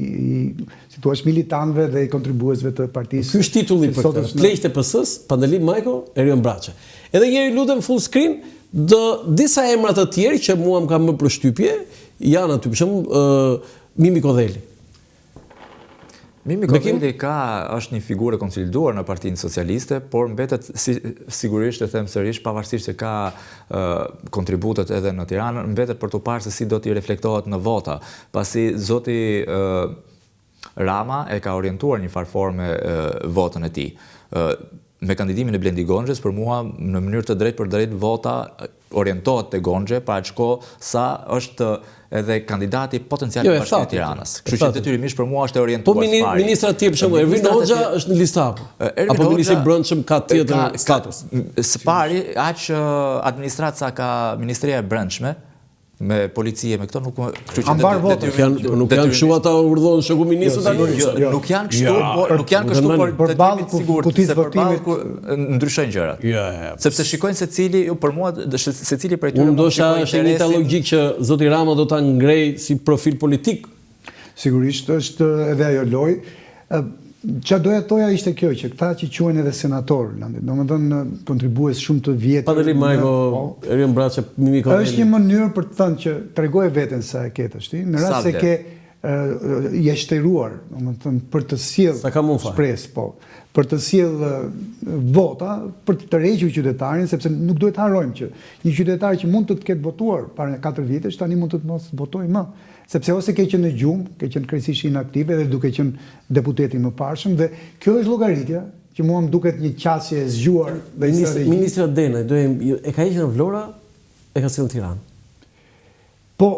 si thua militantëve dhe i kontribuesve të partisë. Ky është titulli për këtë. Pleqtë e PS-s, Pandelim Majko, Erion Braçi. Edhe njëri lutem full screen, disa emra të tjerë që mua më kanë më përshtypje, janë aty për shembull Mimi Kodheli. Mimi Kodheli është një figurë e konsoliduar në Partinë Socialiste, por mbetet sigurisht, e them sërish, pavarësisht se ka kontributet edhe në Tiranë, mbetet për të parë se si do t'i reflektohet në vota, pasi zoti Rama e ka orientuar një farforme votën e tij. Me kandidimin e Blendi Gonxhës, për mua, në mënyrë të drejtë për drejtë vota orientohet te Gonxhe, pa çko sa është edhe kandidati potencial i Bashkisë së Tiranës. Kështu që detyrimisht për mua është e orientuar së pari. Po ministra tjetër për shembull, Ervin Hoxha është në listë apo ministri i Brendshëm ka tjetër status. Së pari, aq administraca ka Ministria e Brendshme me policie, me këto nuk kështu që nuk janë kështu ata urdhëron shoku ministrit tani. Nuk janë kështu, por nuk janë kështu por të jemi të sigurt se përballë ndryshojnë gjërat. Sepse shikojnë secili, për mua secili prej tyre. Unë ndoshta është një logjik që zoti Rama do ta ngrej si profil politik. Sigurisht është edhe ajo lojë. Qa doja toja ishte kjo, që këta që quhen edhe senator, do më thënë kontribues shumë të vjetër. Pandelim Majko, Erion Braçi, Mimi Kodheli. Është një mënyrë për të thënë që tregoj veten sa e ketë, në rast se ke je shtëruar, domethënë për të sjellë shpresë, po, për të sjellë vota, për të tërhequr qytetarin, sepse nuk duhet të harrojmë që një qytetar që mund të ketë votuar para 4 vitesh, tani mund të mos votojë më, sepse ose ke qenë në gjumë, ke qenë krejtësisht inaktive dhe duke qenë deputeti më parshëm, dhe kjo është llogaritja që mua më duket një qasje e zgjuar dhe Ministri Adenaj, e ka hequr në Vlora, e ka sjellë në Tiranë. Po,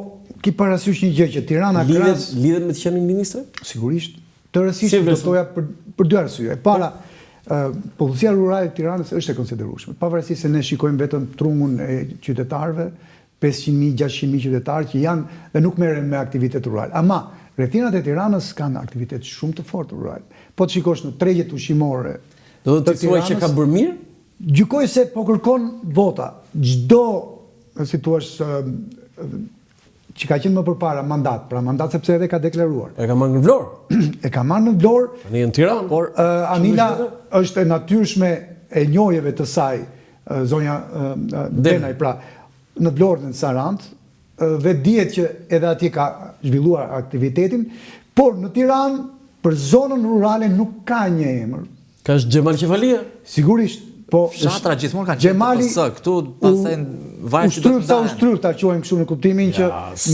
ki parasysh një gjë që Tirana lidhet me të qenë ministre? Sigurisht. Të rësisht votoja për 2 arsye. Para, Policia Rurale e Tiranës është e konsiderueshme. Pavarësisht se ne shikojmë vetëm trungun e qytetarëve, 500.000, 600.000 qytetarë që janë dhe nuk merren me aktivitet rural. Ama rrethinat e Tiranës kanë aktivitet shumë të fortë rural. Po të shikosh në tregjet ushqimore. Do të thuaj që ka bërë mirë? Gjykoj se po kërkon vota. Çdo, si thua, që ka qenë më përpara mandat, pra mandat sepse edhe ka deklaruar. E ka marrë në Vlorë? E ka marrë në Vlorë. Tani në Tiranë. Por Anila është e natyrshme e njohjeve të saj, zonja Denaj, pra në Vlorë dhe në Sarandë, dhe dihet që edhe atje ka zhvilluar aktivitetin, por në Tiranë, për zonën rurale nuk ka një emër. Ka është Xhemal Qefalia? Sigurisht. Po, fshatra gjithmonë kanë qenë PS, këtu pastaj varet që do të ndahen. Ushtryr ta quajmë kështu në kuptimin që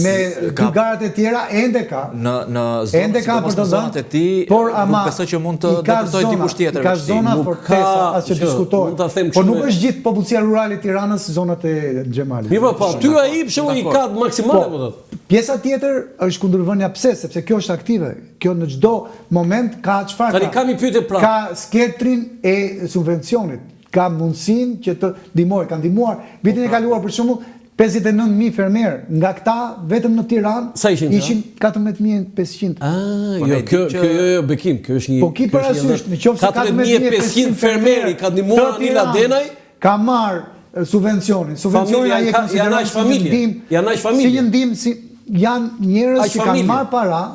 me dy garat e tjera ende ka. Në zonat e tij, nuk besoj që mund të deputojë dikush tjetër. Ka zona fortesa as që diskutohet. Po nuk është gjithë popullsia rurale e Tiranës zonat e Xhemalit. Mirë, po ty ai për shembull i ka maksimale po thotë. Pjesa tjetër është kundërvënia pse, sepse kjo është aktive. Kjo në çdo moment ka çfarë. Tani kam një pyetje pra. Ka sketrin e subvencionit. Ka mundësin që të kanë ndihmuar. Vitin e kaluar për shembull 59.000 fermerë, nga këta vetëm në Tiranë ishin 14.500. Jo, kjo bekim, kjo është një. Po ki parasysh, në qoftë se 14.500 fermerë ka ndihmuar Anila Denaj, ka marrë subvencionin. Subvencioni ai e konsideron janë aq familje. Si një ndihmë, janë njerëz që kanë marrë para.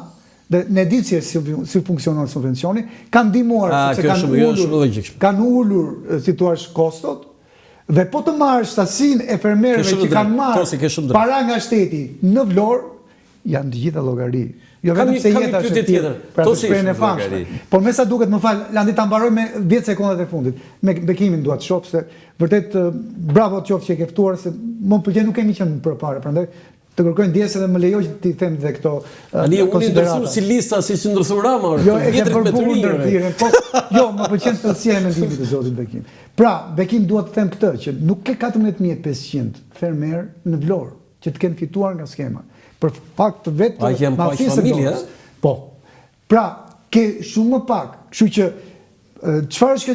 Dhe ne ditë si funksionon subvencioni, kanë ndihmuar sepse kanë ulur si thua kostot, dhe po të marrësh shtasinë e fermerëve që kanë marrë para nga shteti në Vlorë, janë të gjitha llogari. Jo vetëm se jeta është tjetër. Pra të shprehën e famshme. Por me sa duket, më fal, Landi ta mbaroj me 10 sekondat e fundit. Me bekimin dua të shoh se vërtet bravo qoftë që e ke ftuar, se më pëlqen, nuk kemi qenë përpara, prandaj të kërkojnë ndjesë dhe më lejoj që ti them dhe këto konsiderata. Unë ndërthur si lista, si që ndërthur Rama. Jo, e ke përburë ndërthirën, po, jo, më pëlqen të si e mendimit të zotit Bekim. Pra, Bekim duhet të them këtë, që nuk ke 14.500 fermerë në Vlorë, që të kenë fituar nga skema. Për fakt të vetë të mafisë e dorës. Po, pra, ke shumë më pak, kështu që çfarë është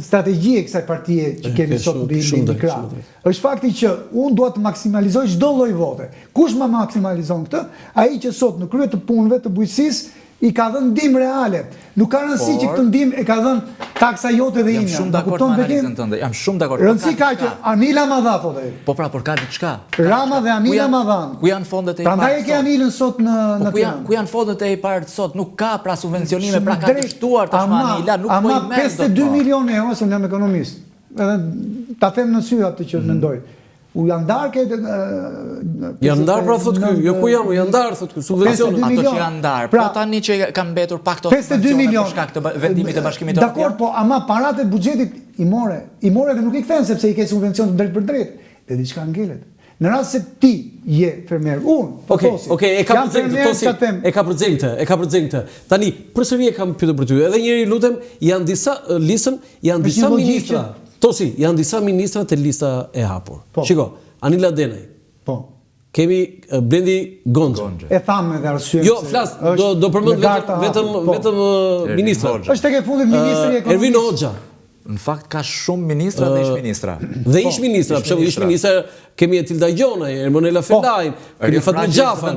strategjia e kësaj partie që kemi sot në krah? Është fakti që unë dua të maksimalizoj çdo lloj vote. Kush më maksimalizon këtë? Ai që sot në krye të punëve të bujqësisë i ka dhënë ndihmë reale. Nuk ka rëndësi që këtë ndihmë e ka dhënë taksa jote dhe imja. Jam shumë dakord me analizën tënde. Jam shumë dakord. Rëndësi ka që Anila ma dha thotë. Po pra, por ka diçka. Rama dhe Anila ma dhan. Ku janë fondet e IPART? Prandaj e ke Anilën sot në Tiranë. Ku janë fondet e IPART sot? Nuk ka pra subvencionime, pra ka dështuar tashmë Anila, nuk po i merr dot. 52 milionë euro, se unë jam ekonomist. Edhe ta them në sy atë që mendoj. U janë ndarë këtë... Janë ndarë, pra thotë kjo, jo ku janë ndarë, thotë kjo, subvencionet. Ato që janë ndarë, po tani që kanë mbetur pak të 52 milionë për shkak të vendimit të Bashkimit Evropian. Dakor, po ama parat e buxhetit i more dhe nuk i kthen sepse i ke subvencion drejt për drejt. Dhe diçka ngelet. Në rast se ti je fermer, unë, Okej, e ka përcjell këtë. Tani, përsëri e kam pyetur për ty. Edhe njëri lutem, janë disa listën, janë disa ministra. Tosi, janë disa ministra të lista e hapur. Shiko, Anila Denaj. Po. Kemi Blendi Gonxha. E thamë edhe arsye. Jo, flas, do përmend vetëm ministra. Është tek e fundit ministri i ekonomisë. Ervin Hoxha. Në fakt ka shumë ministra dhe ish ministra. Dhe ish ministra, për shembull ish ministra kemi Etilda Gjonaj, Ermonela Felaj, kemi Fatma Xhafa.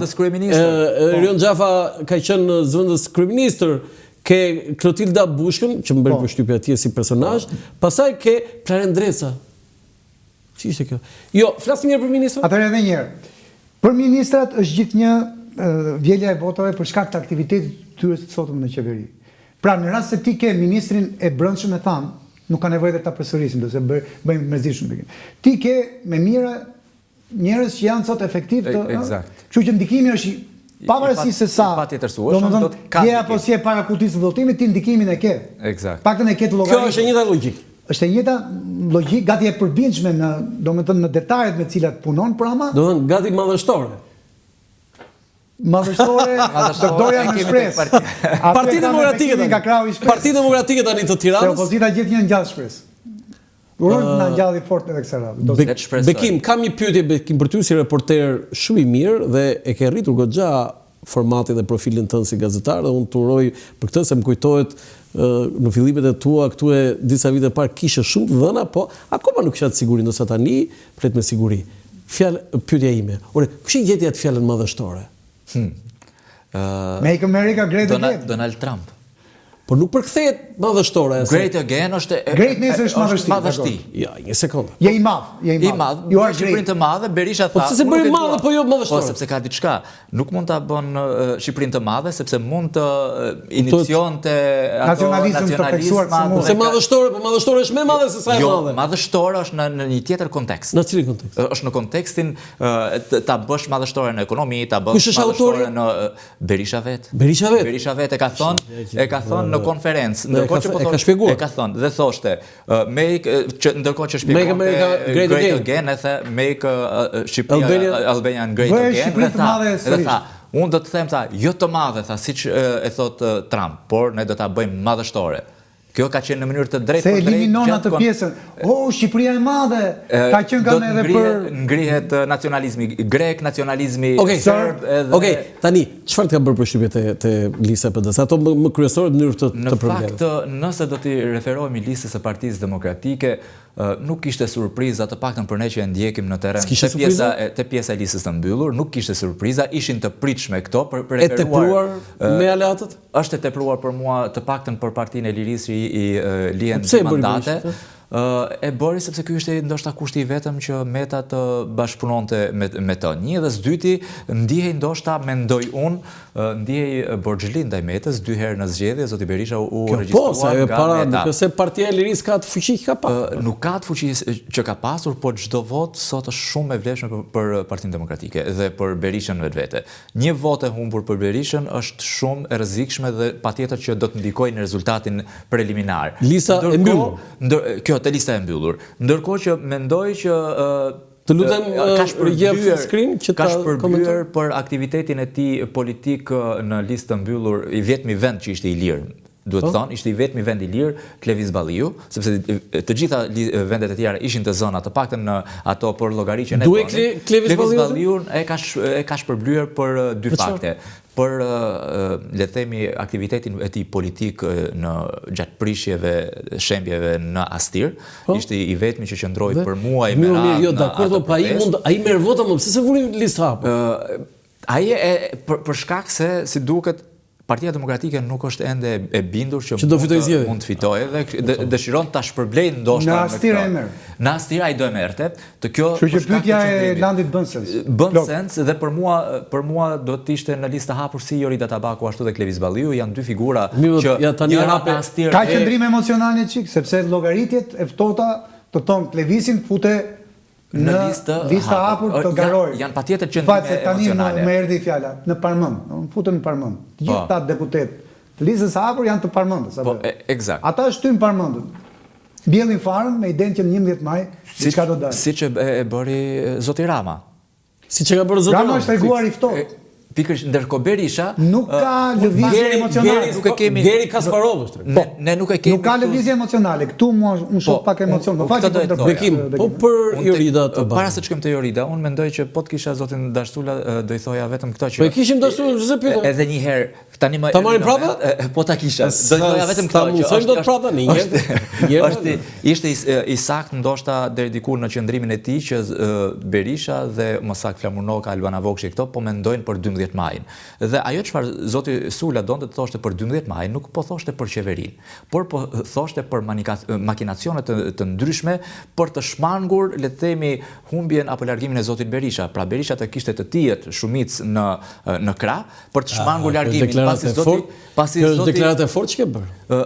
Erion Xhafa ka qenë zëvendës kryeministër. Ke Klotilda Bushkën, që më bërë përshtypja atje si personazh, pastaj ke Plaren Dreca. Që ishte kjo? Jo, flasim njërë për ministrat? Atër edhe njërë. Për ministrat është gjithë një vjelja e votave për shkak të aktivitetit të tyre të sotëm në qeveri. Pra në rast se ti ke ministrin e brendshëm e thamë, nuk ka nevojë dhe ta përsërisim, do se bëjmë mërzishëm. Ti ke me mira njerëz që janë sot efektiv të... Eksakt. Kështu që ndikimi është pavarësisht se sa, je apo si e para kutisë votimit, ti ndikimin e ke. Eksakt. Paktën e ke të llogaritur. Kjo është e njëjta logjik. Është e njëjta logjik, gati e përbindshme në, domethënë në detajet me të cilat punon Prama. Domethënë gati madhështore. Madhështore, të doja në shpresë. Partia Demokratike tani të Tiranës. Se opozita gjithë një ngjall shpresë. Urojmë na ngjalli fort edhe kësaj radhe. Bekim, kam një pyetje Bekim për ty si reporter shumë i mirë dhe e ke rritur goxha formatin dhe profilin tënd si gazetar dhe unë të uroj për këtë se më kujtohet në fillimet e tua këtu e disa vite parë kishe shumë të dhëna, po akoma nuk kisha të siguri, ndërsa tani flet me siguri. Pyetja ime. Ore, kush i gjeti atë fjalën madhështore? Make America Great Again. Donald Trump. Por nuk përkthehet madhështore. Great Again është Greatness është madhështi. Ja, një sekondë. Je i madh, You are Shqipërinë të madhe, Berisha tha. Po pse se bëri madhe po jo madhështore? Po sepse ka diçka. Nuk mund ta bën Shqipërinë të madhe sepse mund të inicionte nacionalizëm të teksuar këtu. Se madhështore, po madhështore është më madhe se sa e madhe. Jo, madhështore është në një tjetër kontekst. Në cilin kontekst? Është në kontekstin ta bësh madhështore në ekonomi, ta bësh madhështore në Berisha vet. Berisha vet e ka thonë në konferencë, ndërkohë që po thonë, e ka thënë dhe thoshte, ndërkohë që shpjegon Great Again, e the make Albanian Great Again, dhe tha, unë do të them jo të madhe, tha, siç e thot Trump, por ne do ta bëjmë madhështore. Kjo ka qenë në mënyrë të drejtë për drejtë. Se eliminon atë pjesën. Shqipëria e madhe. Ka qenë kanë edhe për ngrihet nacionalizmi grek, nacionalizmi serb edhe. Okej, tani çfarë ka bërë përshtypje te lista e PD-s? Ato më kryesore në mënyrë të problemit. Në fakt, nëse do t'i referohemi listës së Partisë Demokratike, nuk kishte surpriza, të paktën për ne që e ndjekim në terren te pjesa e listës të mbyllur, nuk kishte surpriza, ishin të pritshme këto për referuar. E tepruar me aleatët? Është e tepruar për mua, të paktën për Partinë e Lirisë i lihen mandate. E bëri sepse ky ishte ndoshta kushti i vetëm që Meta të bashkëpunonte me të. Një dhe s'dyti, ndihej ndoshta, mendoj unë, ndihej borxhli ndaj Metës, 2 herë në zgjedhje, zoti Berisha u regjistruar nga Meta. Nëse Partia e Lirisë ka të fuqi që ka pasur. Nuk ka të fuqi që ka pasur, por çdo vot sot është shumë e vlefshme për Partinë Demokratike dhe për Berishën vetvete. Një vot e humbur për Berishën është shumë e rrezikshme dhe patjetër që do të ndikojë në rezultatin preliminar. Lista e mbyllur. Kjo të lista e mbyllur. Ndërkohë që mendoj që të lutem jep screen që ta komentoj për aktivitetin e tij politik në listë të mbyllur, i vetmi vend që ishte i lirë. Duhet të thonë, ishte i vetmi vend i lirë Klevis Balliu, sepse të gjitha vendet e tjera ishin të zona, të paktën në ato për llogariqen e tonë. Klevis Balliu e ka shpërblyer për 2 fakte. Për le të themi aktivitetin e tij politik në gjatë prishjeve, shembjeve në Astir, ishte i vetmi që qëndroi për muaj me radhë. Jo, dakord, po ai merr vota, më pse se vuri listë hapur? Ai për shkak se si duket Partia Demokratike nuk është ende e bindur që mund të fitojë dhe dëshiron ta shpërblejë ndoshta në Astir e merr. Në Astir ai do e merrte, të kjo që pyetja e Landit bën sens. Bën sens dhe për mua do të ishte në listë hapur si Jorida Tabaku ashtu dhe Klevis Balliu, janë 2 figura që tani hape Astir. Ka qëndrim emocional një çik sepse llogaritjet e ftohta të ton Klevisin fute në lista hapur të garoj. Janë patjetër qëndrime emocionale. Tani më erdhi fjala në parmend. Unë futën në parmend. Të gjithë ata deputet të listës hapur janë të parmendës. Po, eksakt. Ata shtyn parmendën. Mbjellin farën me idenë që në 11 maj diçka do dalë. Siç e bëri zoti Rama. Siç e ka bërë zoti Rama. Rama është treguar i ftohtë. Pikërisht ndërkohë Berisha nuk ka lëvizje emocionale. Geri Kasparov është. Ne nuk e kemi. Nuk ka lëvizje emocionale. Këtu unë shoh pak emocion. Po faqe Bekim, po për Jorida të para se të shkojmë te Jorida, unë mendoj që po të kisha zotin Dashtula do i thoja vetëm këtë që. Po e kishim Dashtulën, pse pyetëm? Edhe një herë tani më. Ta marrim prapë? Po ta kisha. Do i thoja vetëm këtë që është do të prapë një. Ishte i saktë ndoshta deri diku në qendrimin e tij që Berisha dhe Mosak Flamurnoka, Albana Vokshi këto po mendojnë për 12 majin. Dhe ajo çfarë zoti Sula donte të thoshte për 12 maj, nuk po thoshte për qeverinë, por po thoshte për makinacione të ndryshme për të shmangur, le të themi, humbjen apo largimin e zotit Berisha. Pra Berisha të kishte të tijet shumicë në krah për të shmangur largimin pasi zoti. Kjo është deklaratë e fortë që ke bërë.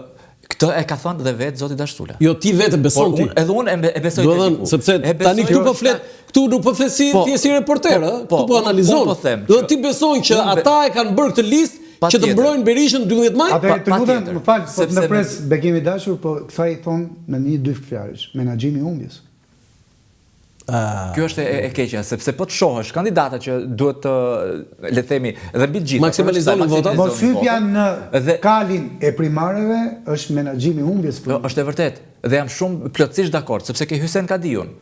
Këtë e ka thënë dhe vetë zoti Dashtula. Jo, ti vetë beson ti. Edhe unë e besoj te ti. Sepse tani këtu po flet, këtu nuk po flet si ti si reporter, ëh? Këtu po analizon. Do ti beson që ata e kanë bërë këtë listë që të mbrojnë Berishën 12 maj? Atëherë të lutem, më fal, po në pres bekimi dashur, po thaj thonë në 1-2 fjalësh, menaxhimi i humbjes. Kjo është e keqja, sepse po të shohësh kandidatët që duhet të, le të themi, dhe mbi të gjitha maksimalizojnë votat. Mos hypja në kalin e primareve është menaxhimi i humbjes. Është e vërtet, dhe jam shumë plotësisht dakord, sepse ke Hysen Kadiun.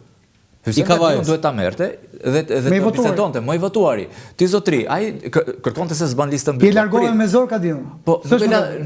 Hysen Kadiun duhet ta merrte dhe të bisedonte, më i votuari. Ti zotri, ai kërkonte se s'ban listën mbyllur. Ti largove me zor Kadiun. Po,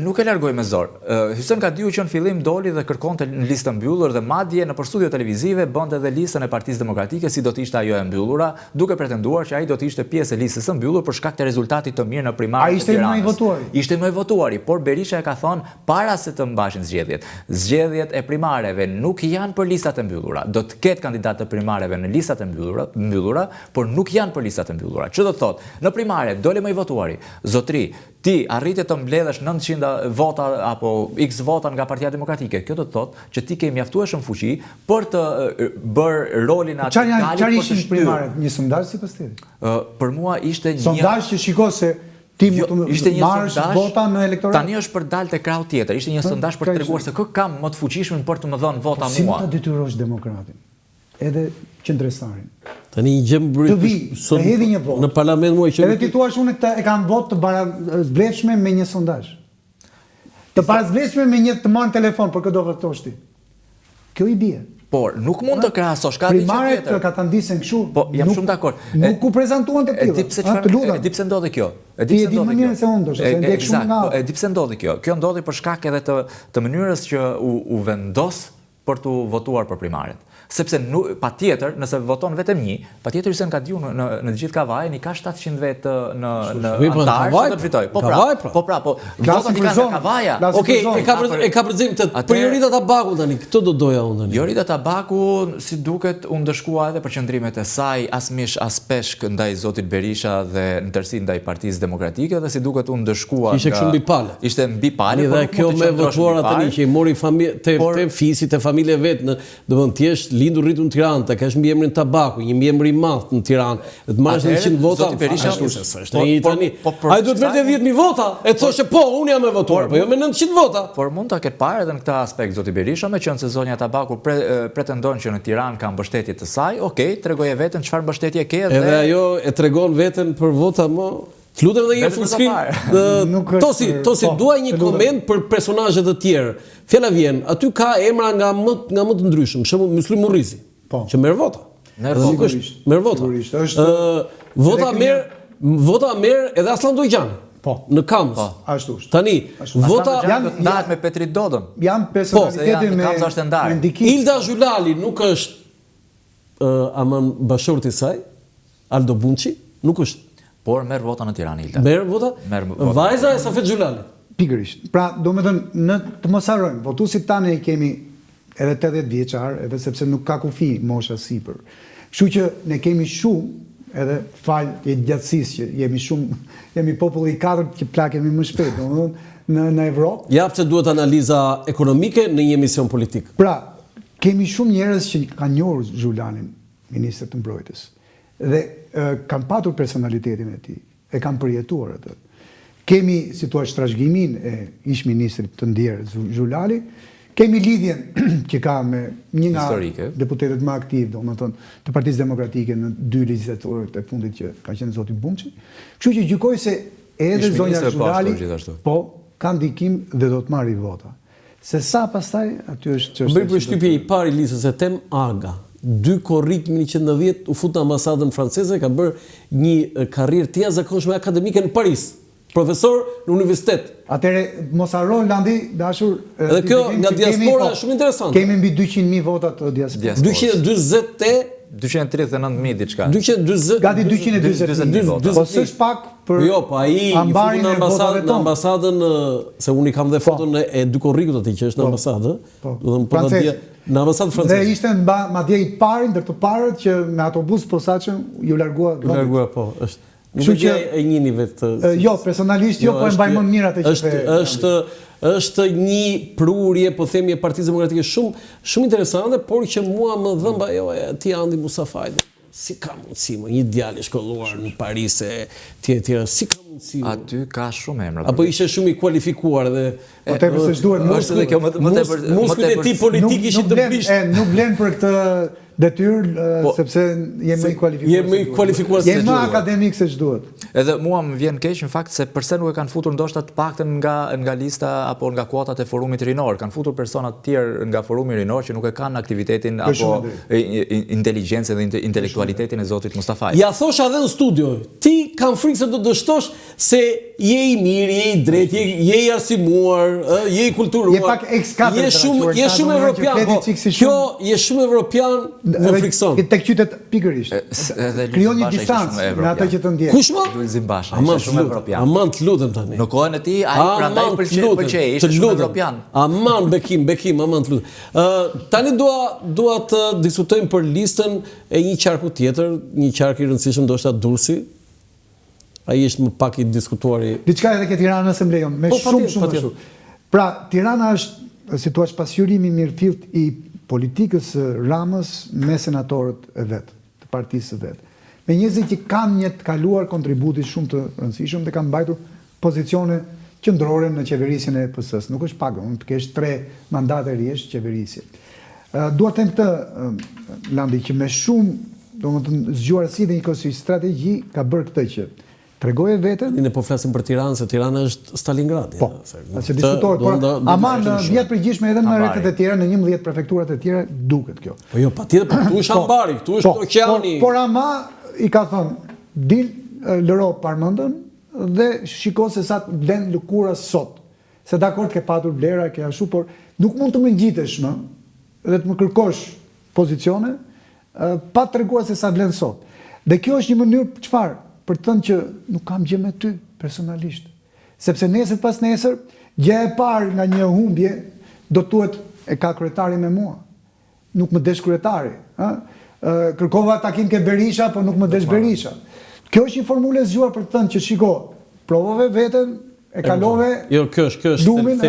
nuk e largoj me zor. Hysen Kadiu që në fillim doli dhe kërkonte në listën mbyllur dhe madje nëpër studio televizive bënte edhe listën e Partisë Demokratike si do të ishte ajo e mbyllura, duke pretenduar që ai do të ishte pjesë e listës së mbyllur për shkak të rezultatit të mirë në primarët e Tiranës. Ai ishte më i votuari. Ishte më i votuari, por Berisha e ka thënë para se të mbashin zgjedhjet. Zgjedhjet e primareve nuk janë për listat e mbyllura. Do të ketë kandidatë të primareve në listat e mbyllura, por nuk janë për listat e mbyllura. Që do të thotë, në primare dole më i votuari. Zotri, ti arritje të mbledhësh 900 vota apo X vota nga Partia Demokratike. Kjo do të thotë që ti ke mjaftueshëm fuqi për të bërë rolin atë kalit. Çfarë ishin primaret? Një sondazh sipas teje? Për mua ishte një sondazh që shiko se ti mund të marrësh vota në elektorat. Tani është për dalë te krau tjetër. Ishte një sondazh për të treguar se kë kam më të fuqishëm për të më dhënë vota mua. Si ta detyrosh demokratin? Edhe qendrestarin. Tani një gjë të vi, të hedhi një votë. Në parlament mua që edhe ti thua unë e kam votë të barazbledhshme me një sondazh. Të barazbledhshme me një të marrë telefon për këtë do votosh ti. Kjo i bie. Por nuk mund të krahasosh ka diçka tjetër. Primaret ka ta ndisen kështu. Po jam shumë dakord. Nuk u prezantuan të tillë. E di pse ndodhi kjo. E di mënyrën se unë ndoshta se ndjek shumë nga. E di pse ndodhi kjo. Kjo ndodhi për shkak edhe të mënyrës që u vendos për të votuar për primaret. Sepse patjetër, nëse voton vetëm një, patjetër Hysen Kadiu në të gjithë Kavajën i ka 700 vetë në antar që do të fitojë. Po pra, votat i kanë nga Kavaja. Okej, e ka përzim të Jorida Tabaku tani, këtë do doja unë tani. Jorida Tabaku, si duket, u ndëshkua edhe për qëndrimet e saj, as mish as peshk ndaj zotit Berisha dhe në tërësi ndaj Partisë Demokratike dhe si duket u ndëshkua. Ishte kështu mbi pale. Ishte mbi pale. Dhe kjo me votuara tani që i mori te fisit e familje vetë, domethënë thjesht lindur rritur në Tiranë, të kesh mbiemrin Tabaku, një mbiemër i madh në Tiranë, të marrësh 100 vota. Ai duhet merrte 10.000 vota, e thoshte po, unë jam e votuar, po jo me 900 vota. Por mund ta ketë parë edhe në këtë aspekt zoti Berisha, meqense se zonja Tabaku pretendon që në Tiranë ka mbështetje të saj, okay, tregoje veten çfarë mbështetje ke dhe edhe ajo e tregon veten për vota më. Lutem edhe një full screen. Tosi, dua një koment për personazhe të tjerë. Fjala vjen, aty ka emra nga më të ndryshëm, për shembull Myslim Murrizi, që merr vota. Merr vota. Vota merr edhe Aslan Dojgjani. Po. Në Kamz. Ashtu është. Tani, vota ndahet me Petrit Dodën. Janë personalitete me ndikim. Ilda Zhulali nuk është Aman Bashorti saj, Aldo Bunçi, nuk është. Por merr vota në Tiranë Ilda. Merr vota? Vajza e Safet Zhulali. Pikërisht. Pra, domethënë në të mos harrojmë, votuesit tanë i kemi edhe 80 vjeçar, edhe sepse nuk ka kufi mosha sipër. Kështu që ne kemi shumë edhe fal e gjatësisë që jemi populli i katërt që plakemi më shpejt, domethënë në Evropë. Ja pse duhet analiza ekonomike në një emision politik. Pra, kemi shumë njerëz që kanë njohur Zhulanin, ministër të mbrojtjes. Dhe kanë patur personalitetin e tij, e kanë përjetuar atë. Kemi, si thua, trashëgimin e ish ministrit të ndjerë Zhulali, kemi lidhjen që ka me një nga deputetët më aktiv, domethënë, të Partisë Demokratike në 2 legjislaturët e fundit që ka qenë zoti Bunçi. Kështu që gjykoj se edhe zonja Zhulali po ka ndikim dhe do të marrë vota. Se sa pastaj aty është çështja. Bëj përshtypje i parë i listës e Tem Aga. 2 korrik 1990 u fut në ambasadën franceze, ka bërë një karrierë të jashtëzakonshme akademike në Paris. Profesor në universitet. Atëre mos harro Landi, dashur. Edhe kjo nga diaspora është shumë interesante. Kemi mbi 200.000 vota të diasporës. 239.000 diçka. 240. Gati 240.000. Po s'është pak për. Jo, po ai në ambasadën se unë i kam dhe foton e dy korrikut aty që është në ambasadë. Do të thonë në ambasadën franceze. Dhe ishte madje i pari ndër të parët që me autobus posaçëm ju largua. Po, është. Kështu që e njihni vetë. Jo, personalisht jo, po e mbaj më mirë atë që është një prurje, po themi, e Partisë Demokratike shumë interesante, por që mua më dhëmba ti Andi Musafaj. Si ka mundësi më një djalë i shkolluar në Paris e tjetër, si ka mundësi? Aty ka shumë emra. Apo ishe shumë i kualifikuar dhe po tepër se ç'duhet muskujt e tij politik ishin të brisht. Nuk blen për këtë detyrë sepse jemi më i kualifikuar. Jemi më i kualifikuar se jemi më akademik se ç'duhet. Edhe mua më vjen keq në fakt se pse nuk e kanë futur ndoshta të paktën nga lista apo nga kuotat e forumit rinor. Kanë futur persona të tjerë nga forumi rinor që nuk e kanë aktivitetin apo inteligjencën dhe intelektualitetin e zotit Mustafaj. Ja thosha edhe në studio, ti kam frikë se do të dështosh se je i mirë, je i drejtë, je i arsimuar, je i kulturuar. Je pak ex-katedra. Je shumë evropian, po kjo je shumë evropian, më frikson. Tek qytet pikërisht. Krijon një distancë me atë që të ndjek. Kush më? Lulzim Basha, ishte shumë evropian. Aman të lutem tani. Në kohën e tij ai prandaj pëlqej, ishte shumë evropian. Aman bekim, aman të lutem. Tani dua të diskutojmë për listën e një qarku tjetër, një qark i rëndësishëm ndoshta Durrësi. Ai është më pak i diskutuari. Diçka edhe ke Tiranës së mblejon, me shumë shumë. Pra, Tirana është, si thua, pasqyrimi mirëfillt i politikës së Ramës me senatorët e vet, të partisë së vet. Me njerëz që kanë një të kaluar kontributi shumë të rëndësishëm dhe kanë mbajtur pozicione qendrore në qeverisjen e PS-s. Nuk është pak, unë të kesh 3 mandate rresht qeverisje. Dua të them këtë, Landi, që me shumë, domethënë zgjuarësi dhe një strategji ka bërë këtë që tregoje veten. Ne po flasim për Tiranë, se Tirana është Stalingrad. Po, se diskutohet, por ama në vjet përgjithshme edhe në rrethet e tjera, në 11 prefekturat e tjera duket kjo. Po jo, patjetër, këtu është ambari, këtu është oqeani. Por ama i ka thënë, dil lëro parmendën dhe shiko se sa vlen lëkura sot. Se dakord ke patur vlera, ke ashtu, por nuk mund të më ngjitesh më dhe të më kërkosh pozicione pa treguar se sa vlen sot. Dhe kjo është një mënyrë çfarë? Për të thënë që nuk kam gjë me ty personalisht. Sepse nesër pas nesër, gjë e parë nga një humbje do thuhet e ka kryetari me mua. Nuk më desh kryetari, kërkova takim ke Berisha, po nuk më desh Berisha. Kjo është një formulë e zgjuar për të thënë që shiko, provove veten, e kalove dumin,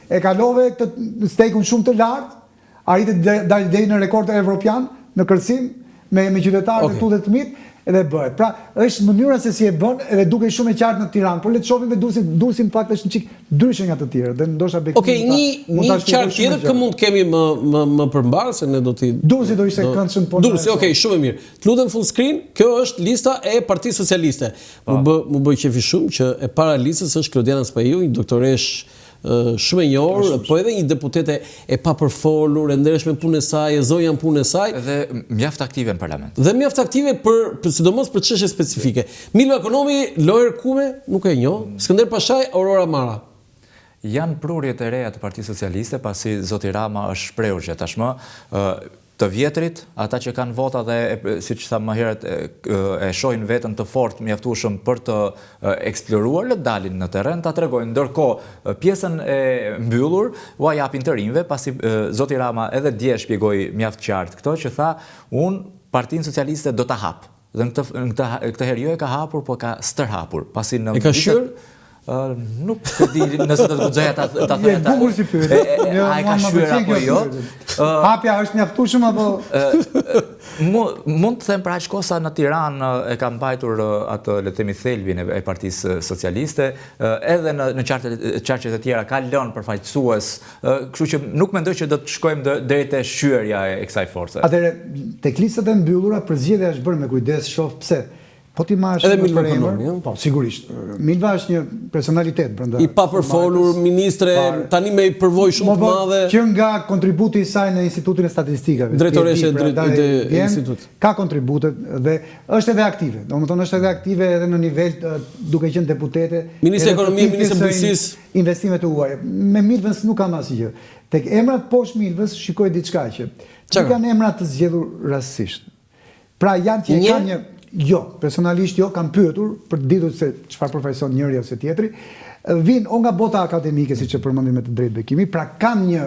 e kalove këtë stekun shumë të lartë, arritet deri në rekord evropian në kërcim me qytetarët e tu dhe të mitë, edhe bëhet. Pra, është mënyra se si e bën, edhe duke shumë e qartë në Tiranë, por le të shohim dhe Durrësin pak është një çik ndryshe nga të tjerë, dhe ndoshta bekimi. Okej, një qark tjetër që mund kemi më përmbar se ne do t'i Durrësi do ishte këndshëm po. Durrësi, okej, shumë e mirë. Të lutem full screen, kjo është lista e Partisë Socialiste. Mu bë qefi shumë që e para listës është Klodiana Spaiu, një doktoresh shumë e njohur, po edhe një deputete e papërfolur, e ndershme në punën e saj, e zonja në punën e saj, dhe mjaft aktive në parlament. Dhe mjaft aktive për sidomos për çështje specifike. Milva Ekonomi, Lojër Kume, nuk e njoh, Skënder Pashaj, Aurora Mara. Janë prurjet e reja të Partisë Socialiste, pasi zoti Rama është shprehur që tashmë të vjetrit, ata që kanë vota dhe, siç thamë më herët, e shohin veten të fortë mjaftueshëm për të eksploruar, le dalin në terren, ta tregojnë. Ndërkohë, pjesën e mbyllur u japin të rinjve, pasi zoti Rama edhe dje shpjegoi mjaft qartë këto që tha, unë Partinë Socialiste do ta hap. Dhe këtë herë jo e ka hapur, po ka stërhapur. Pasi në e ka shyrë? Nuk e di nëse do të guxoja ta thënë ata. Bukur si pyetje. Ai ka shyer apo jo? Hapja është mjaftueshëm apo mund të them për aq kohë sa në Tiranë e ka mbajtur atë, le të themi, thelbin e Partisë Socialiste, edhe në qarqet e tjera ka lënë përfaqësues, kështu që nuk mendoj që do të shkojmë deri te shyrja e kësaj force. Atëherë, tek listat e mbyllura përzgjedhja është bërë me kujdes, shoh pse. Po ti marrësh edhe Milva Ekonomi, po sigurisht. Milva është një personalitet brenda. I papërfolur, ministre, tani me përvojë shumë të madhe. Që nga kontributi i saj në Institutin e Statistikave. Drejtoreshe e institutit. Ka kontribute dhe është edhe aktive. Domethënë është edhe aktive edhe në nivel duke qenë deputete. Ministri i Ekonomisë, Ministri i Bujqësisë. Investimet e huaja. Me Milvën nuk kam asgjë. Tek emrat poshtë Milvës shikoj diçka që nuk janë emra të zgjedhur rastësisht. Pra janë që kanë një jo, personalisht jo, kam pyetur për të ditur se çfarë profesion njëri ose tjetri, vinë o nga bota akademike, siç e përmendim me të drejtë bekimi, pra kanë një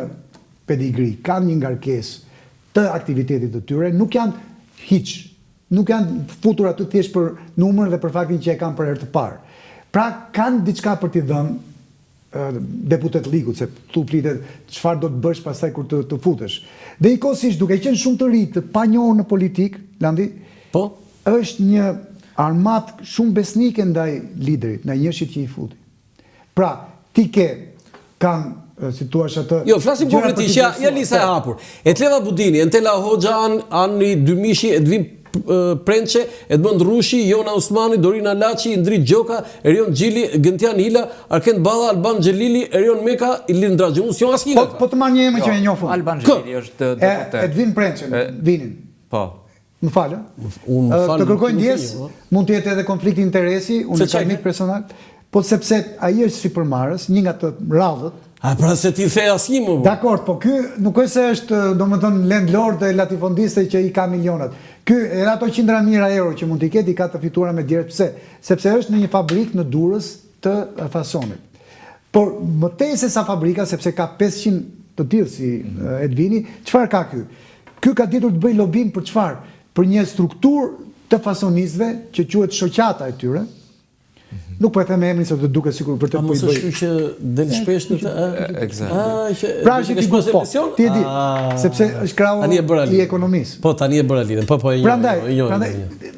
pedigri, kanë një ngarkesë të aktivitetit të tyre, nuk janë hiç nuk janë futur aty thjesht për numër dhe për faktin që e kanë për herë të parë. Pra kanë diçka për t'i dhënë deputet ligut, se tu flitet çfarë do të bësh pastaj kur të futesh. Dhe njëkohësisht duke qenë shumë të ri, të panjohur në politikë, Landi, Po? është një armat shumë besnike ndaj liderit, ndaj njëshit që i futi. Pra, ti kanë si thua atë. Jo, flasim konkretisht, ja lista e hapur. Etleva Budini, Entela Hoxha, Ani Dymishi, Edvin Prençe, Edmond Rushi, Jona Usmani, Dorina Laçi, Indrit Gjoka, Erion Gjili, Gentian Hila, Arkend Balla, Alban Xhelili, Erion Meka, Ilir Ndraxhi. Unë s'jam asnjë. Po të marr një emër që e njoh. Alban Xhelili është deputet. Edvin Prençe, Vinin. Po. Më falë. Të kërkoj ndjes, mund të jetë edhe konflikti interesi, unë kam mik personal, po sepse ai është sipërmarrës, një nga të radhët. Pra se ti the asnjë më. Dakor, po ky nuk është se është, domethënë, landlord e latifondiste që i ka milionat. Ky edhe ato qindra mijëra euro që mund t'i ketë i ka të fituara me direkt. Pse? Sepse është në një fabrikë në Durrës të fasonit. Por më tej se sa fabrika, sepse ka 500 të tillë si Edvini, çfarë ka ky? Ky ka ditur të bëjë lobim për çfarë? Për një strukturë të fasonistëve që quhet shoqata e tyre. Nuk po e them emrin se do të duket sikur për të po i bëj. Mos është që del shpesh në të. Eksakt. Pra është ti po. Ti e di, sepse është krau i ekonomisë. Po tani e bëra lidhjen. Po e prandaj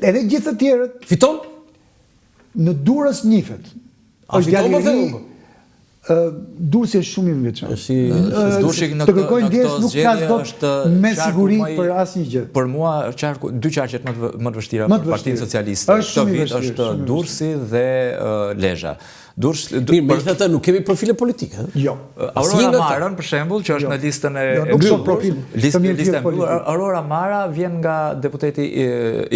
edhe gjithë të tjerët fiton në Durrës nifet. Është djalë Durrësi është shumë i veçantë. Durrësi në të kërkojnë ndjes nuk ka dot me siguri për asnjë gjë. Për mua dy qarqet më të vështira për Partinë Socialiste. Këtë vit është Durrësi dhe Lezhë. Megjithatë nuk kemi profile politike. Jo. Aurora Marën, për shembull, që është në listën e mbyllur. Aurora Mara vjen nga deputeti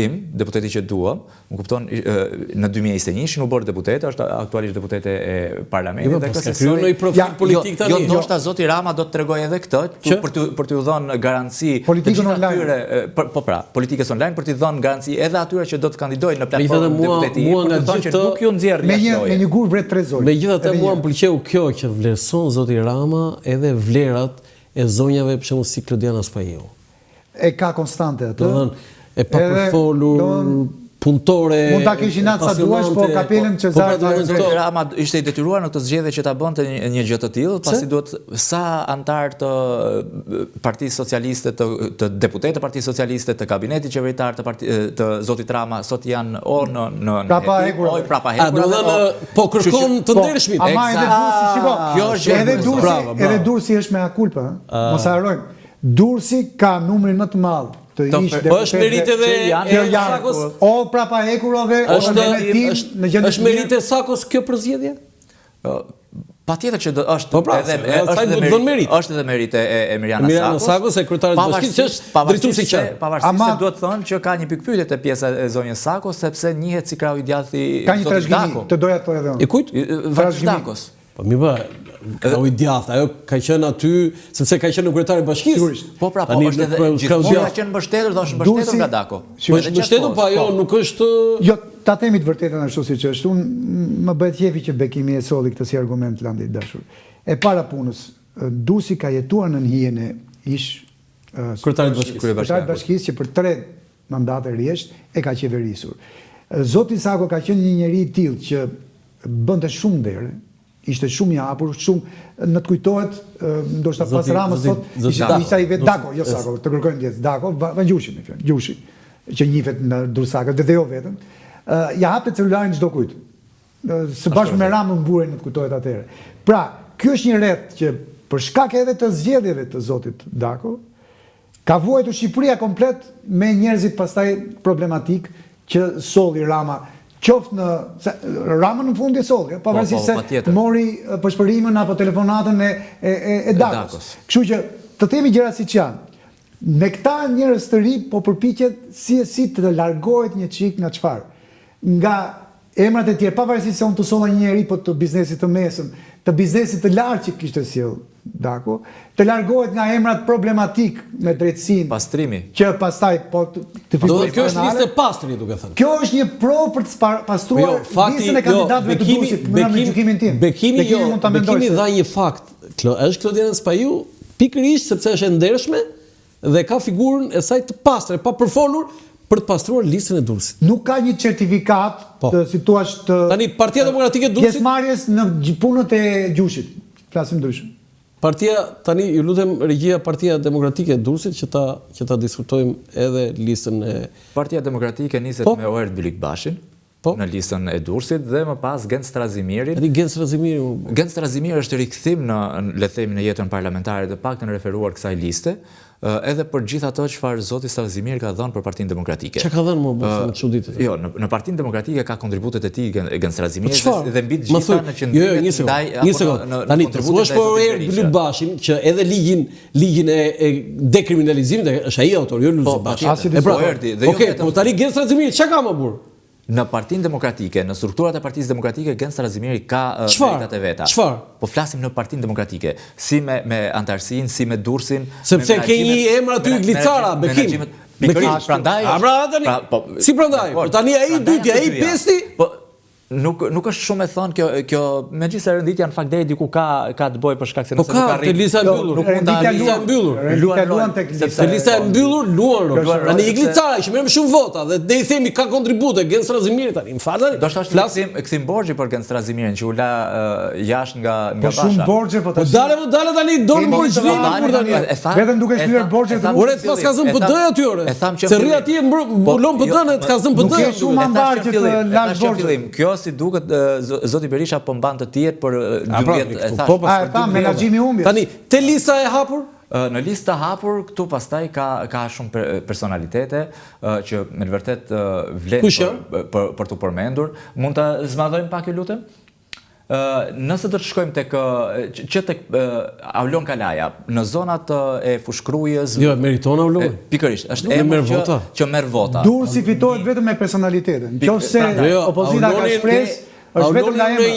im, deputeti që duam, më kupton, në 2021 u bërë deputete, është aktualisht deputete e parlamentit dhe ka kryer një profil politik tani. Jo, ndoshta zoti Rama do të tregojë edhe këtë për t'u dhënë garanci politikën online. Po pra, politikës online për t'i dhënë garanci edhe atyre që do të kandidojnë në platformën deputeti, për të thënë që nuk ju nxjerr jashtë. Me një gur vret trezor. Megjithatë mua më pëlqeu kjo që vlerëson zoti Rama edhe vlerat e zonjave për shembull si Klodiana Spajeu. E ka konstante atë. E pa përfolur, punëtore. Mund ta kishin atë sa duash, po kapelen Cezar Rama ishte i detyruar në këtë zgjedhje që ta bënte një gjë të tillë, pasi duhet sa antar të Partisë Socialiste, të deputetë të Partisë Socialiste, të kabinetit qeveritar të zotit Rama sot janë o në prapa hekur. Po kërkon të ndershmit. Ama edhe Durrësi, shiko. Kjo është edhe Durrësi është me akulpa, mos e harrojmë. Durrësi ka numrin më të madh. Po është merit edhe Sakos? O prapa hekurove, është merit e Sakos kjo përzgjedhje? Patjetër që është edhe merit e Mirjana Sakos, e kryetares bashkisë është drejtuesi i qartë. Pavarësisht se duhet thënë që ka një pikë pyetje te pjesa e zonjës Sakos, sepse njihet si krau i djathtë i zotit Dako. Të doja të thoj edhe unë. I kujt? Dakos. Po mi bë, krau i djathtë, ajo ka qenë aty, sepse ka qenë kryetari i bashkisë. Po pra, po është edhe gjithmonë ka qenë mbështetur, do është mbështetur nga Dako. Po është mbështetur, po ajo nuk është. Jo, ta themi të vërtetën ashtu siç është. Unë më bëhet qefi që Bekimi e solli këtë si argument Landi dashur. E para punës, Durrësi ka jetuar në hijen e kryetarit të bashkisë që për 3 mandate rresht e ka qeverisur. Zoti Sako ka qenë një njeri i tillë që bënte shumë derë, ishte shumë i hapur, shumë në të kujtohet, ndoshta pas Ramës sot, ishte i vet Dako, jo Sako, të kërkojmë ndjes, Dako, Gjushi me fjalë, Gjushi, që njihet në Durrësakë, dhe jo vetëm. Ja hapte celularin çdo kujt. Së bashku me Ramën mburen në të kujtohet atëherë. Pra, ky është një rreth që për shkak edhe të zgjedhjeve të zotit Dako, ka vuajtur Shqipëria komplet me njerëzit pastaj problematik që solli Rama. Qoftë në Rama në fund e solli, pavarësisht se mori përshpërimin apo telefonatën e Dakos. Kështu që të themi gjëra siç janë. Me këta njerëz të ri po përpiqet si të largohet një çik nga çfarë? Nga emrat e tjerë, pavarësisht se unë të solla një njeri po të biznesit të mesëm, të biznesit të lartë që kishte sjell Dako, të largohet nga emrat problematik me drejtësinë. Pastrimi. Që pastaj po të fillojë. Kjo është listë e pastri, duke thënë. Kjo është një provë për të pastruar listën e kandidatëve të Durrësit në gjykimin tim. Bekimi dha një fakt. Është Klodiana Spajeu pikërisht sepse është e ndershme dhe ka figurën e saj të pastër, pa përfolur, për të pastruar listën e Durrësit. Nuk ka një certifikat të situash të Tani Partia Demokratike e Durrësit, pjesëmarrjes në punët e gjushit. Flasim ndryshe. Tani ju lutem regjia Partia Demokratike e Durrësit që ta diskutojmë edhe listën e Partia Demokratike niset me Oert Bilikbashin në listën e Durrësit dhe më pas Gens Strazimirin. Gens Strazimiri është rikthim në le të themi në jetën parlamentare të paktën referuar kësaj liste, edhe për gjithë ato çfarë zoti Strazimiri ka dhënë për Partinë Demokratike. Çka ka dhënë më çuditë? Jo, në Partinë Demokratike ka kontributet e tij Gens Strazimiri dhe mbi të gjitha në qendrim një sekond. Tani të thuash për Oert Bilikbashin që edhe ligjin e dekriminalizimit është ai autor, jo Lulzi Bashi. Okej, po tani Gens Strazimiri çka ka më burr? Në Partinë Demokratike, në strukturat e Partisë Demokratike, Gens Strazimiri ka meritat e veta. Çfarë? Po flasim në Partinë Demokratike, si me antarësinë, si me Durrësin, sepse ke një emër aty Glicara, Bekim. Pikërisht, prandaj. Si prandaj? Po tani ai dyti, ai pesti. Nuk është shumë e thënë kjo megjithëse renditja në fakt deri diku ka të bëjë për shkak se nëse nuk arrin. Po ka lista e mbyllur. Lista e mbyllur. Lista e mbyllur luan. Tani Glicara që merr më shumë vota dhe ne i themi ka kontribute Gens Strazimiri tani. Më falni. Do të flasim kthim borxhi për Gens Strazimirin që u la jashtë nga Basha. Po shumë borxhe po tash. Po dale tani dorë borxhin kur tani. Vetëm duke shlyer borxhet. Ore pas ka zën PD aty ore. Se rri atje mbulon PD-n e ka zën PD. Nuk është shumë ambar që të lash borxhin. Kjo si duket zoti Berisha po mban të tjetë për 2 vjet e thash. A e tha menaxhimi i humbjes. Tani te lista e hapur? Në lista hapur këtu pastaj ka shumë personalitete që me vërtet vlen për të përmendur. Mund ta zmadhojmë pak ju lutem? Nëse do të shkojmë tek Aulon Kalaja, në zonat e fushkrujës. Jo, meriton Aulon. Pikërisht, është emër që merr vota. Durrësi fitohet vetëm me personalitetin. Nëse opozita ka shpresë, është vetëm nga emri.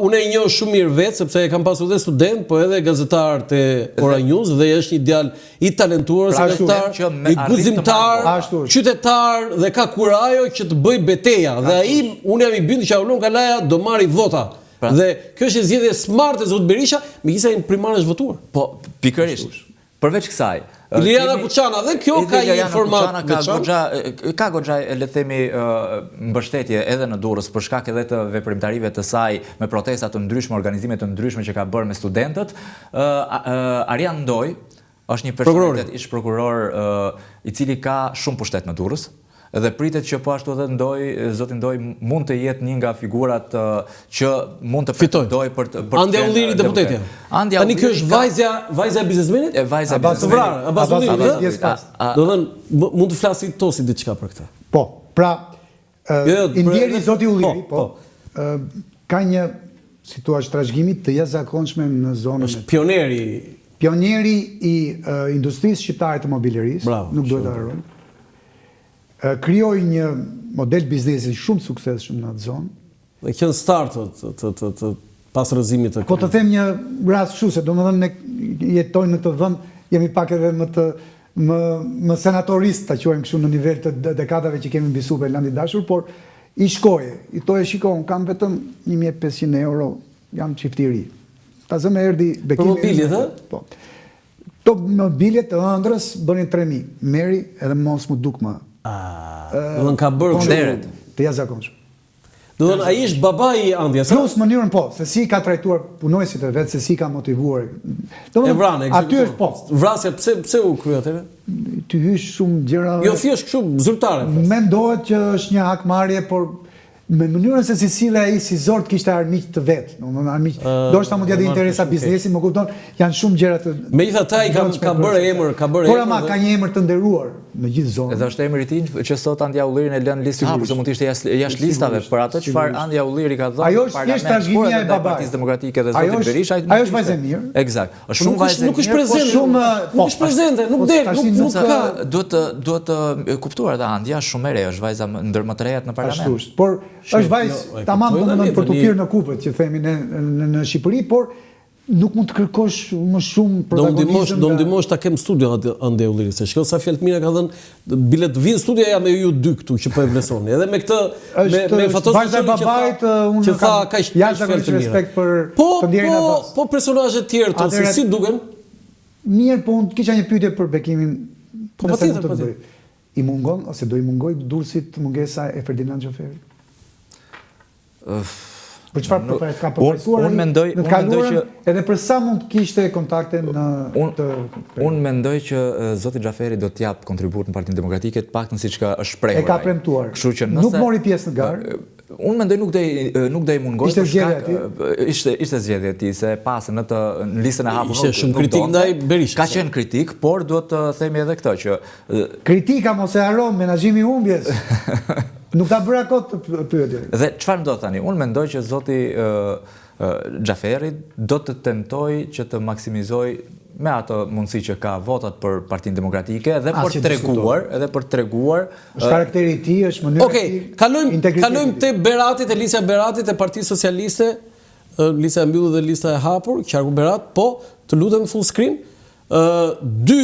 Unë e njoh shumë mirë vetë sepse e kam pasur dhe student, po edhe gazetar te Ora News dhe është një djalë i talentuar, gazetar, i guximtar, qytetar dhe ka kurajo që të bëj beteja. Dhe ai unë jam i bindur që Aulon Kalaja do marrë vota. Dhe kjo është zgjedhje smart e zot Berisha, megjithëse ai primar është votuar. Po, pikërisht. Përveç kësaj, Liliana Kuçana dhe kjo ka një format ka goxha le të themi mbështetje edhe në Durrës për shkak edhe të veprimtarive të saj me protesta të ndryshme, organizime të ndryshme që ka bërë me studentët. Arian Ndoj është një personalitet ish prokuror i cili ka shumë pushtet në Durrës. Dhe pritet që po ashtu edhe zoti Ndoj mund të jetë një nga figurat që mund të pretendoj për Andja Ulliri deputetja. Tani kjo është vajza e biznesmenit? Vajza e biznesmenit. Abaz Ulliri. Do thënë mund të flasi tosi diçka për këtë. Po, pra i ndjeri zoti Ulliri, ka një situatë trashëgimi të jashtëzakonshme në zonën. Është pioneri i industrisë shqiptare të mobilerisë, nuk duhet ta harrojmë. Krijoi një model biznesi shumë suksesshëm në atë zonë. Dhe qenë start të pas rrëzimit të. Po të them një rast kështu se domethënë ne jetojmë në këtë vend, jemi pak edhe më senatorist ta quajmë kështu në nivel të dekadave që kemi mbi supë landi dashur, por i shkoje, i thoje shikon, kam vetëm 1500 euro, jam çift i ri. Ta zëmë erdhi Bekimi. Po mobilet, po. To mobilet të ëndrës bënin 3000. Merri edhe mos mu duk më. Do të ka bërë kështu të jashtëzakonshëm. Do të ai është babai i Andjas. Plus mënyrën se si ka trajtuar punojësit e vet, se si ka motivuar. Domethënë aty është po. Vrasja pse u krye atëre? Ty hysh shumë gjëra. Jo thjesht kështu zyrtare. Mendohet që është një hakmarrje, por me mënyrën se si sille ai si zort kishte armiq të vet. Domethënë armiq. Ndoshta mund t'ia interesa biznesi, më kupton, janë shumë gjëra të. Megjithatë ai ka bërë emër, Por ama ka një emër të nderuar në gjithë zonën. Edhe është emri i tij që sot Andja Ullirin e lën listë hapur, se mund të ishte jashtë listave për atë çfarë Andja Ulliri ka dhënë. Ajo është thjesht trashëgimia e babait. Partisë Demokratike dhe zotit Berisha. Ajo është vajzë mirë. Eksakt. Është shumë vajzë. Nuk është prezente. Nuk është prezente, nuk del, nuk ka. Duhet të kuptuar edhe Andja shumë e re, është vajza ndër më të rejat në parlament. Ashtu, por është vajzë tamam domethënë për të pirë në kupët që themi në Shqipëri, por nuk mund të kërkosh më shumë protagonizëm. Do ndihmosh ta kem studio Ande Ullirit, se shkon sa fjalë të mira ka dhënë, bilet vin studio jam me ju dy këtu që po e vlerësoni. Edhe me këtë me fotografi vajza babait unë kam jashtë respekt për të ndjerin e pas. Po personazhe të tjerë to si duken? Mirë, po unë kisha një pyetje për Bekimin. Po patjetër. I mungon, ose do I mungoj Durrësit mungesa e Ferdinand Gjaferi? Për çfarë ka përfaqësuar unë mendoj që edhe për sa mund kishte kontakte në unë mendoj që zoti Gjaferi do të jap kontribut në Partinë Demokratike, të paktën siç ka është shprehur. E ka premtuar. Kështu që nuk mori pjesë në garë. Unë mendoj nuk do i mungoj. Ishte zgjedhja e tij. Ishte zgjedhja e tij se pasën në listën e hapur. Ishte shumë kritik ndaj Berishës. Ka qenë kritik, por duhet të themi edhe këtë që kritika mos e haron menaxhimi i humbjes. Nuk ta bëra kot pyetje. Dhe çfarë do thani? Unë mendoj që zoti Gjaferi do të tentoj që të maksimizoj me ato mundësi që ka votat për Partinë Demokratike edhe për treguar është karakteri i tij, është mënyra e tij. Okej, kalojmë te Beratit, e lista e Beratit e Partisë Socialiste, lista e mbyllur dhe lista e hapur, Qarku Berat, po, të lutem full screen. Dy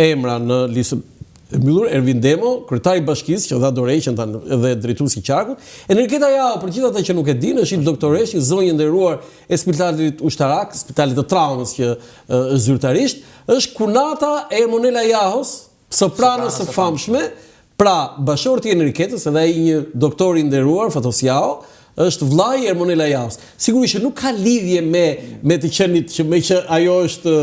emra në listën e mbyllur, Ervin Demo, kryetari i bashkisë që dha dorëheqjen dhe drejtuesi i Qarkut. Enriketa Jao, për gjithë ata që nuk e dinë, është një doktoresh, një zonjë nderuar e Spitalit Ushtarak, Spitalit të Traumës që është zyrtarisht, është kunata e Ermonela Jahos, sopranës së famshme, pra bashorti i Enriketës, edhe ai një doktor i nderuar, Fatos Jao, është vllai i Ermonela Jahos. Sigurisht që nuk ka lidhje me të qenit që ajo është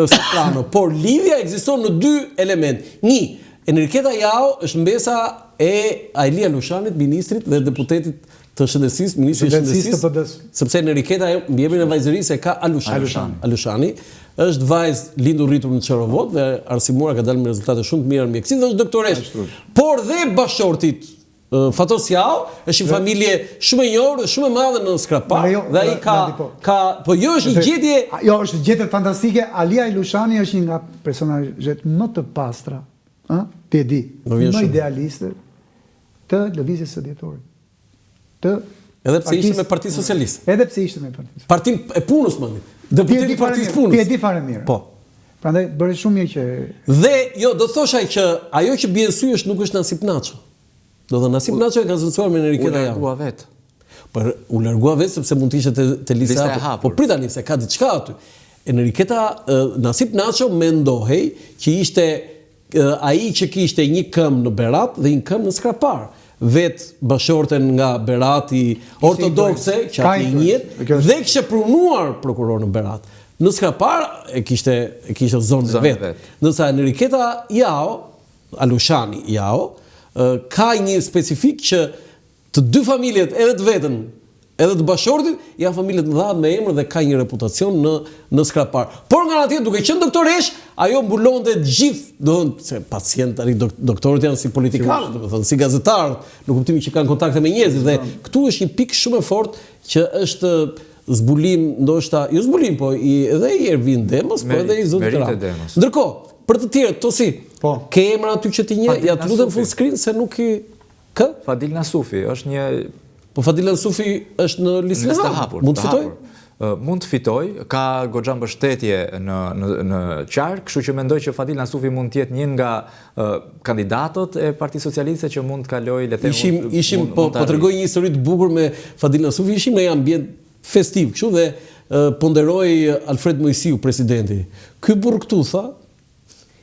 soprano, por lidhja ekziston në dy element. Një, Enriketa Jao është mbesa e Ajlia Lushanit, ministrit dhe deputetit të shëndetësisë, ministri i shëndetësisë, sepse Enriketa mbi emrin e vajzërisë e ka Alushani, është vajzë lindur rritur në Çorovod dhe arsimuar, ka dalë me rezultate shumë të mira në mjekësi dhe është doktoresh. Por dhe bashortit Fatos Jao është një familje shumë e njohur dhe shumë e madhe në Skrapar dhe ai ka po jo është një gjetje, jo është gjetje fantastike. Alia Ilushani është një nga personazhet më të pastra, ti e di, më idealiste të lëvizjes së dhjetorit. Edhe pse ishte me Partinë Socialiste. Edhe pse ishte me Partinë. Partinë e punës më. Deputeti i Partisë Punës. Ti e di fare mirë. Po. Prandaj bëri shumë mirë që dhe jo do thosha që ajo që bie në sy është nuk është Nasip Naço. Do të Nasip Naço e ka zëvendësuar me Enriketa Jao. U largua vet. Por u largua vet sepse mund të ishte te lista e hapur. Po pritani se ka diçka aty. Enriketa Nasip Naço mendohej që ishte ai që kishte një këmbë në Berat dhe një këmbë në Skrapar. Vet bashorten nga Berati ortodokse, që aty njët, dhe kishte punuar prokuror në Berat. Në Skrapar e kishte zonën vet. Ndërsa Enriketa Jao, Alushani Jao, ka një specifik që të dy familjet, edhe të vetën, edhe të bashortit, janë familjet mëdha me emër dhe ka një reputacion në Skrapar. Por nga atje, duke qenë doktoresh, ajo mbulonte gjithë, do të thonë se pacientë, doktorët janë si politikanë, do të thonë si gazetarë, në kuptimin që kanë kontakte me njerëzit dhe këtu është një pikë shumë e fortë që është zbulim, ndoshta, jo zbulim, po edhe i Ervin Demos, po edhe i zotit Rama. Ndërkohë, për të tjerë, tosi, ke emra aty që ti njeh, ja të lutem full screen se nuk i kë? Fadil Nasufi është një. Po Fadil Nasufi është në listën e hapur. Mund të fitoj? Mund të fitoj, ka goxha mbështetje në qark, kështu që mendoj që Fadil Nasufi mund të jetë një nga kandidatët e Partisë Socialiste që mund të kalojë, le të them. Ishim po tregoj një histori të bukur me Fadil Nasufi, ishim në një ambient festiv, kështu dhe ponderoi Alfred Mojsiu, presidenti. Ky burr këtu tha,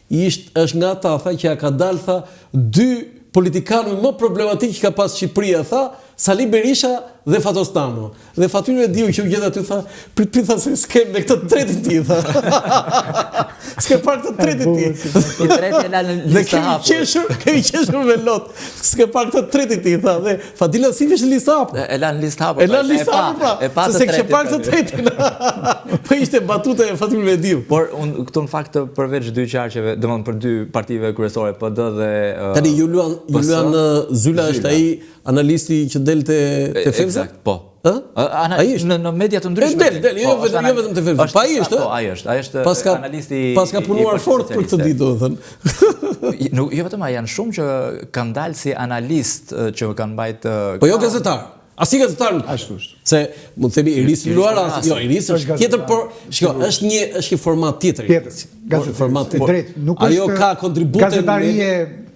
është nga ata tha që ja ka dalë tha dy politikanë më problematik që ka pas Shqipëria, tha Sali Berisha dhe Fatos Tano. Dhe Fatyrë Diu që u gjet aty tha, prit tha se s'kem me këtë tretin ti tha. S'ke par këtë tretin ti. I treti e la në listë hapur. Kemi qeshur me lot. S'ke par këtë tretin ti tha. Dhe Fadil Nasifi është në listë hapur. E la në listë hapur. E la në listë hapur pra. E pa se s'ke par këtë tretin. Po ishte batuta e Fatyrë Diu. Por unë këtu në fakt përveç dy qarqeve, domethënë për dy partive kryesore, PD dhe tani Julian Zyla është ai analisti që del te Fevza? Po. Në media të ndryshme. Del, jo vetëm te Fevza. Po ai është. Po ai është analisti. Paska punuar fort për këtë ditë, domethënë. Jo vetëm ai, janë shumë që kanë dalë si analist që kanë mbajtë. Po jo gazetar. Asi gazetar ashtu është. Se mund të themi Iris Luara, jo Iris është tjetër, por shiko, është një format tjetër. Format drejt, nuk është. Ajo ka kontribute gazetarie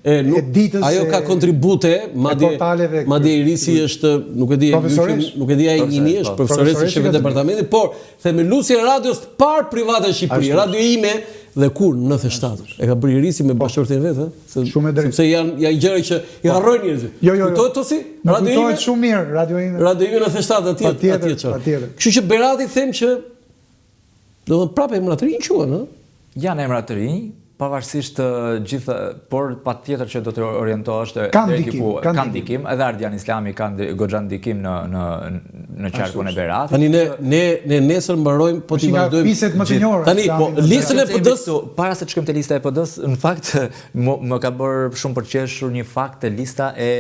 e ditës. Ajo ka kontribute, madje Irisi është, nuk e di ai njëni, është profesoresi shefi departamentit, por themeluesi e radios të parë private në Shqipëri, Radio Ime Dhe kur në 97 e ka bërë Irisi me bashkëshortin vetë, Shumë e drejtë. sepse janë gjëra që i harrojnë njerëzit. Jo. Kujtohet Tosi? Më Radio Ime? kujtohet shumë mirë, Radio Ime. Radio Ime në 97 atje. Patjetër. Kështu që Berati them që do të prapë emra të rinj quhen, ëh? Janë emra të rinj, pavarësisht gjitha, por patjetër që do të orientohesh Ka ndikim, edhe Ardian Islami ka goxha ndikim në qarkun e Beratit. Tani ne nesër mbarojmë po ti vazhdojmë. Fiset më të njohura. Tani po listën e PD-s, para se të shkojmë te lista e PD-s, në fakt më ka bërë shumë përqeshur një fakt te lista e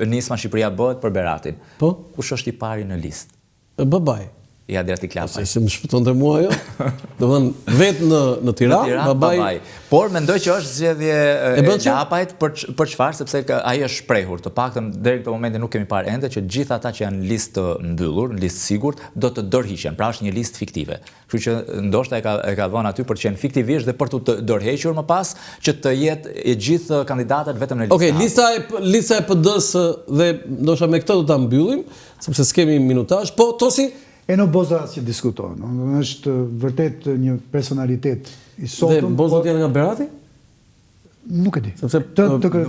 Nisma Shqipëria bëhet për Beratin. Po? Kush është i pari në listë? Babaj. I Adriati Klapaj. Se më shpëtonte mua ajo. Do të thënë vetë në Tiranë, babai. Por mendoj që është zgjedhje e Klapajt për çfarë, sepse ai është shprehur. Të paktën deri këtë momentin nuk kemi parë ende që gjithë ata që janë listë mbyllur, në listë sigurt, do të dorëhiqen. Pra është një listë fiktive. Kështu që ndoshta e ka vënë aty për të qenë fiktivisht dhe për të dorëhequr më pas që të jetë e gjithë kandidatët vetëm në listë. Okej, lista e PD-s dhe ndoshta me këtë do ta mbyllim, sepse s'kemi minutazh. Po Tosi Eno Boza që diskuton, është vërtet një personalitet i sotëm. Dhe Bozat janë nga Berati? Nuk e di. Sepse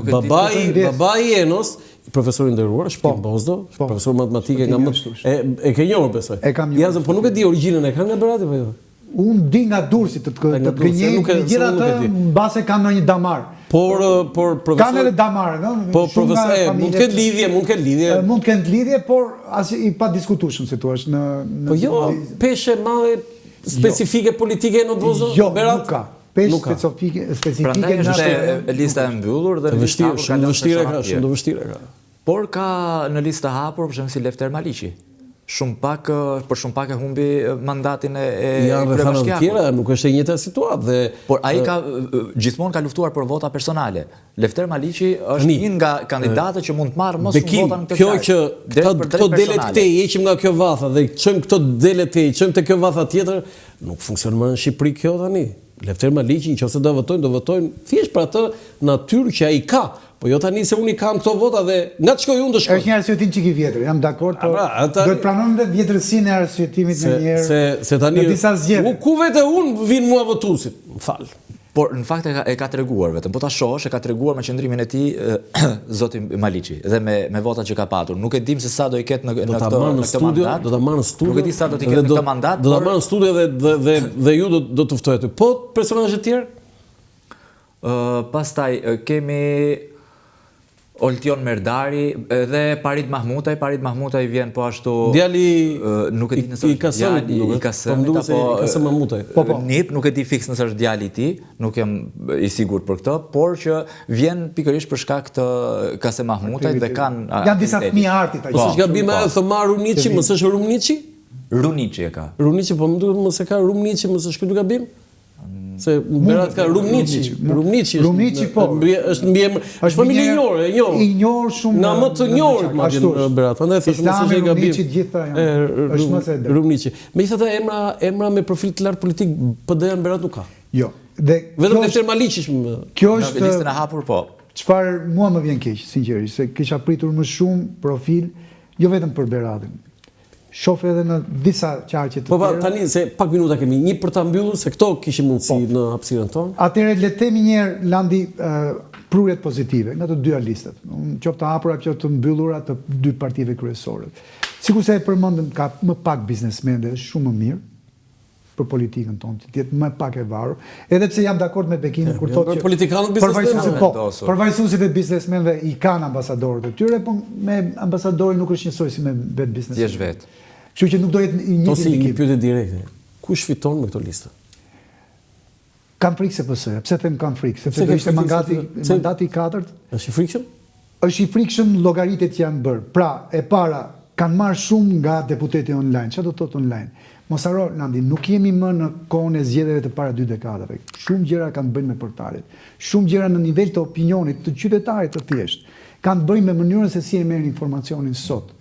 babai i Enos, profesor i nderuar, Shpim Bozdo, profesor matematike nga e ke njohur besoj. E kam njohur. Po nuk e di origjinën e ka nga Berati apo jo? Unë di nga Durrësi të gënjej, megjithatë mbase kanë ndonjë damar. Por profesor kanë edhe damare, no? Po profesor, mund të ketë lidhje. Mund të ketë lidhje, por as i pa diskutueshëm si thua në Po jo, peshë madhe specifike politike në Bozo? Jo, nuk ka. Peshë specifike prandaj është lista e mbyllur dhe lista shumë vështirë ka. Por ka në listë të hapur, për shembull si Lefter Maliqi. Për shumë pak e humbi mandatin e kryebashkiakut. Janë tjera, nuk është e njëjta situatë. Por ai gjithmonë ka luftuar për vota personale. Lefter Maliqi është një nga kandidatët që mund të marrë mos vota në këtë kjo që këto delet këtej heqim nga kjo vatha dhe çojmë këto delet këtej, çojmë te kjo vatha tjetër, nuk funksionon më në Shqipëri kjo tani. Lefter Maliqi, nëse do votojnë thjesht për atë natyrë që ai ka. Po jo tani se unë kam këto vota dhe nga të shkoj unë do shkoj. Është një arsyetim çik i vjetër, jam dakord, por do të pranojmë dhe vjetërsinë e arsyetimit në një herë. Se tani në disa zgjedhje. Ku vetë unë vin mua votuesit, më fal. Por në fakt e ka treguar vetëm, po ta shohësh e ka treguar me qëndrimin e tij zoti Maliqi dhe me votat që ka patur. Nuk e dim se sa do i ketë në këtë mandat. Do ta marrë në studio. Nuk e di sa do t'i ketë në këtë mandat. Do ta marrë në studio dhe ju do të ftojë aty. Po personazhe të tjerë? Pastaj kemi Oltion Merdari dhe Parit Mahmutaj vjen po ashtu. Djali nuk e di nëse i Kasem Mahmutaj. Nip nuk e di fiks nëse është djali i tij, nuk jam i sigurt për këtë, por që vjen pikërisht për shkak të Kasem Mahmutaj dhe kanë janë disa fëmijë arti ta. Mos gabim ajo Thomar Runiçi, mos është Rumniçi? Runiçi e ka. Runiçi, po më duket mos e ka Rumniçi, mos është këtu gabim? Se Berat ka Rumniçi po. Është mbi emër. Është familje e njohur, i njohur shumë. Nga më të njohur madje Berat. Prandaj thosh mos është gabim. Rumniçi gjitha janë. Është më së Rumniçi. Megjithatë emra me profil të lartë politik PD-n Berat nuk ka. Jo. Dhe vetëm Lefter Maliqi kjo është në listën e hapur po. Çfarë mua më vjen keq, sinqerisht, se kisha pritur më shumë profil, jo vetëm për Beratin. Shoh edhe në disa qarqe të tjera. Po tani se pak minuta kemi, një për ta mbyllur se këto kishim mundësi në hapësirën tonë. Atëherë le të themi një herë Landi prurjet pozitive nga të dyja listat. Qoftë të hapura, qoftë të mbyllura të dy partive kryesore. Sikurse e përmendëm, ka më pak biznesmenë, është shumë më mirë për politikën tonë, të jetë më pak e varur. Edhe pse jam dakord me Bekinin kur thotë që politikanët biznesmenë, përfaqësuesit e biznesmenëve i kanë ambasadorët e tyre, por me ambasadorin nuk është njësoj si me vetë biznesmen. Thjesht vetë. Kështu që nuk do jetë një një pyetje direkte. Kush fiton me këto listë? Kam frikë se PS-ja. Pse them kam frikë? Sepse do ishte mandati i katërt. Është i frikshëm? Është i frikshëm llogaritet që janë bërë. Pra, e para kanë marrë shumë nga deputeti online. Çfarë do të thotë online? Mos haro, Landi, nuk jemi më në kohën e zgjedhjeve të para 2 dekadave. Shumë gjëra kanë bënë me portalet. Shumë gjëra në nivel të opinionit të qytetarit të thjeshtë kanë bënë me mënyrën se si e merrin informacionin sot.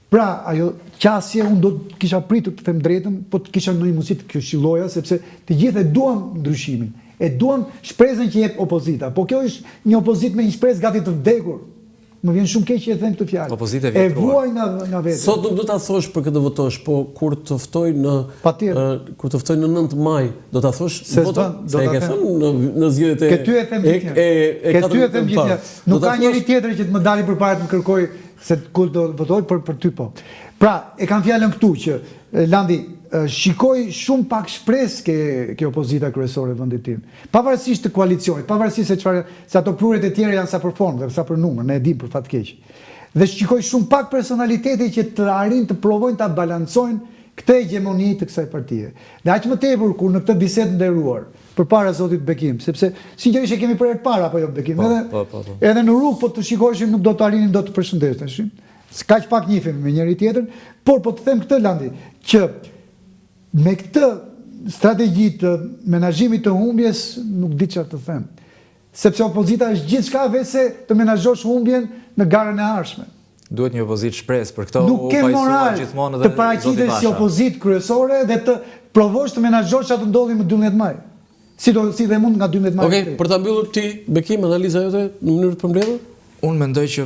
Pra, ajo qasje unë do të kisha pritur të them drejtën, po të kisha ndonjë mundësi të këshilloja, sepse të gjithë e duam ndryshimin. E duam shpresën që jep opozita. Po kjo është një opozitë me një shpresë gati të vdekur. më vjen shumë keq që e them këtë fjalë. Opozita e vuaj nga vetë. Sot nuk do ta thosh për këtë votosh, po kur të ftoj në kur të ftoj në 9 maj, do ta thosh voton. Se e ke thënë në zgjedhjet e. Ke ty e them gjithë. Ke ty e them gjithë. Nuk ka njëri tjetër që të më dali përpara të më kërkoj se ku do votoj për ty po. Pra, e kam fjalën këtu që Landi shikoj shumë pak shpresë ke opozita kryesore e vendit tim. Pavarësisht të koalicionit, pavarësisht se ato pruret e tjera janë sa për formë dhe sa për numër, ne e dim për fat keq. Dhe shikoj shumë pak personalitete që të arrin të provojnë ta balancojnë këtë hegemoni të kësaj partie. Dhe aq më tepër kur në këtë bisedë nderuar përpara zotit Bekim, sepse sinqerisht e kemi për herë të parë apo jo Bekim, edhe në rrugë po të shikoshim nuk do të arrinim dot të përshëndeteshim. Kaq pak njihemi me njëri tjetrin, por po të them këtë Landi, që me këtë strategji të menaxhimit të humbjes nuk di çfarë të them. Sepse opozita është gjithçka veçse të menaxhosh humbjen në garën e ardhshme. Duhet një opozitë shpresë për këtë. Nuk ke moral të paraqitesh si opozitë kryesore dhe të provosh të menaxhosh atë ndodhi më 12 maj. Si dhe mund nga 12 maj. Okej, për ta mbyllur ti, Bekim, analiza jote në mënyrë të përmbledhur? Unë mendoj që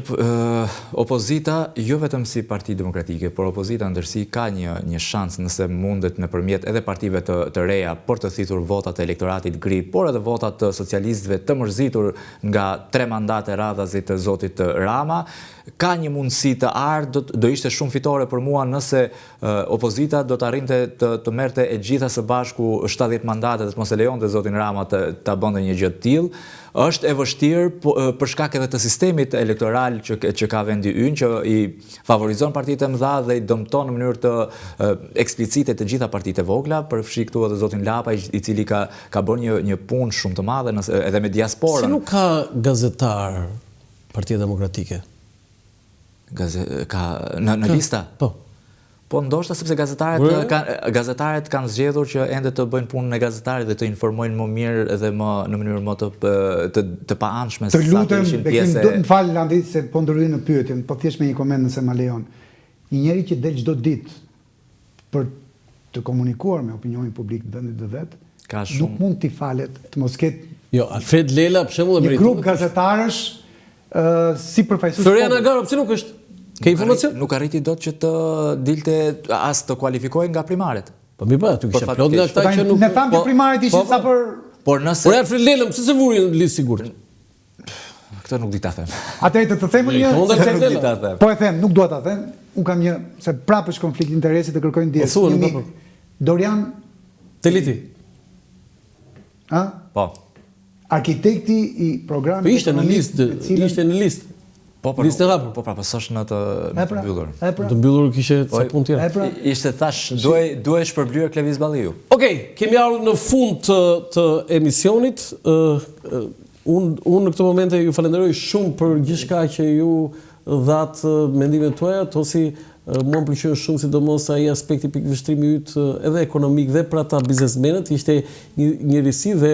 opozita, jo vetëm si Parti Demokratike, por opozita ndërsi ka një shans nëse mundet nëpërmjet edhe partive të reja për të thithur votat e elektoratit gri, por edhe votat të socialistëve të mërzitur nga 3 mandate radhazit të zotit Rama. Ka një mundësi të ardhë, do ishte shumë fitore për mua nëse opozita do të arrinte të merrte e gjitha së bashku 70 mandate dhe të mos e lejonte zotin Rama të bënte një gjë të tillë. Është e vështirë për shkak edhe të sistemit elektoral që ka vendi ynë, që i favorizon partitë e mëdha dhe i dëmton në mënyrë të eksplicite të gjitha partitë e vogla, përfshi këtu edhe zotin Lapa, i cili ka bërë një punë shumë të madhe edhe me diasporën. Si nuk ka gazetar Partia Demokratike? Në lista? Po. Po ndoshta sepse gazetarët kanë zgjedhur që ende të bëjnë punën e gazetarit dhe të informojnë më mirë edhe në mënyrë më të paanshme se sa të ishin pjesë. Më fal Landi se po ndërhyj në pyetjen, po thjesht me një koment nëse ma lejon. Një njeri që del çdo ditë për të komunikuar me opinionin publik të vendit të vet, nuk mund t'i falet të mos ketë. Jo, Alfred Lela për shembull një grup gazetarësh si përfaqësues. Florian Agaro pse nuk është? Ke informacion? Nuk arriti dot që të dilte as të kualifikohen nga primaret. Po mi ba, ty kisha plot nga këta që nuk... Ne thamë që primaret ishin sa për... Por nëse... Por Alfred Lela, pse se vuri në listë sigurt? Këtë nuk di ta them. Atëherë të them një... Po e them, nuk dua ta them. Unë kam një... Se prapë është konflikt interesi të kërkojnë ndjesë. Dorian... Teliti. A? Po. Arkitekti i programit... Po ishte në listë. Po pra, është në të mbyllur. Të mbyllur kishe sa punë tjera. Ishte thash, duhe shpërblyer Klevis Balliu. Okej, kemi ardhur në fund të emisionit. Unë në këtë momente ju falenderoj shumë për gjithçka që ju dhatë mendimet tuaja, tosi mua më pëlqen shumë sidomos ai aspekti pikëvështrimi yt edhe ekonomik dhe për ata biznesmenët, ishte një risi dhe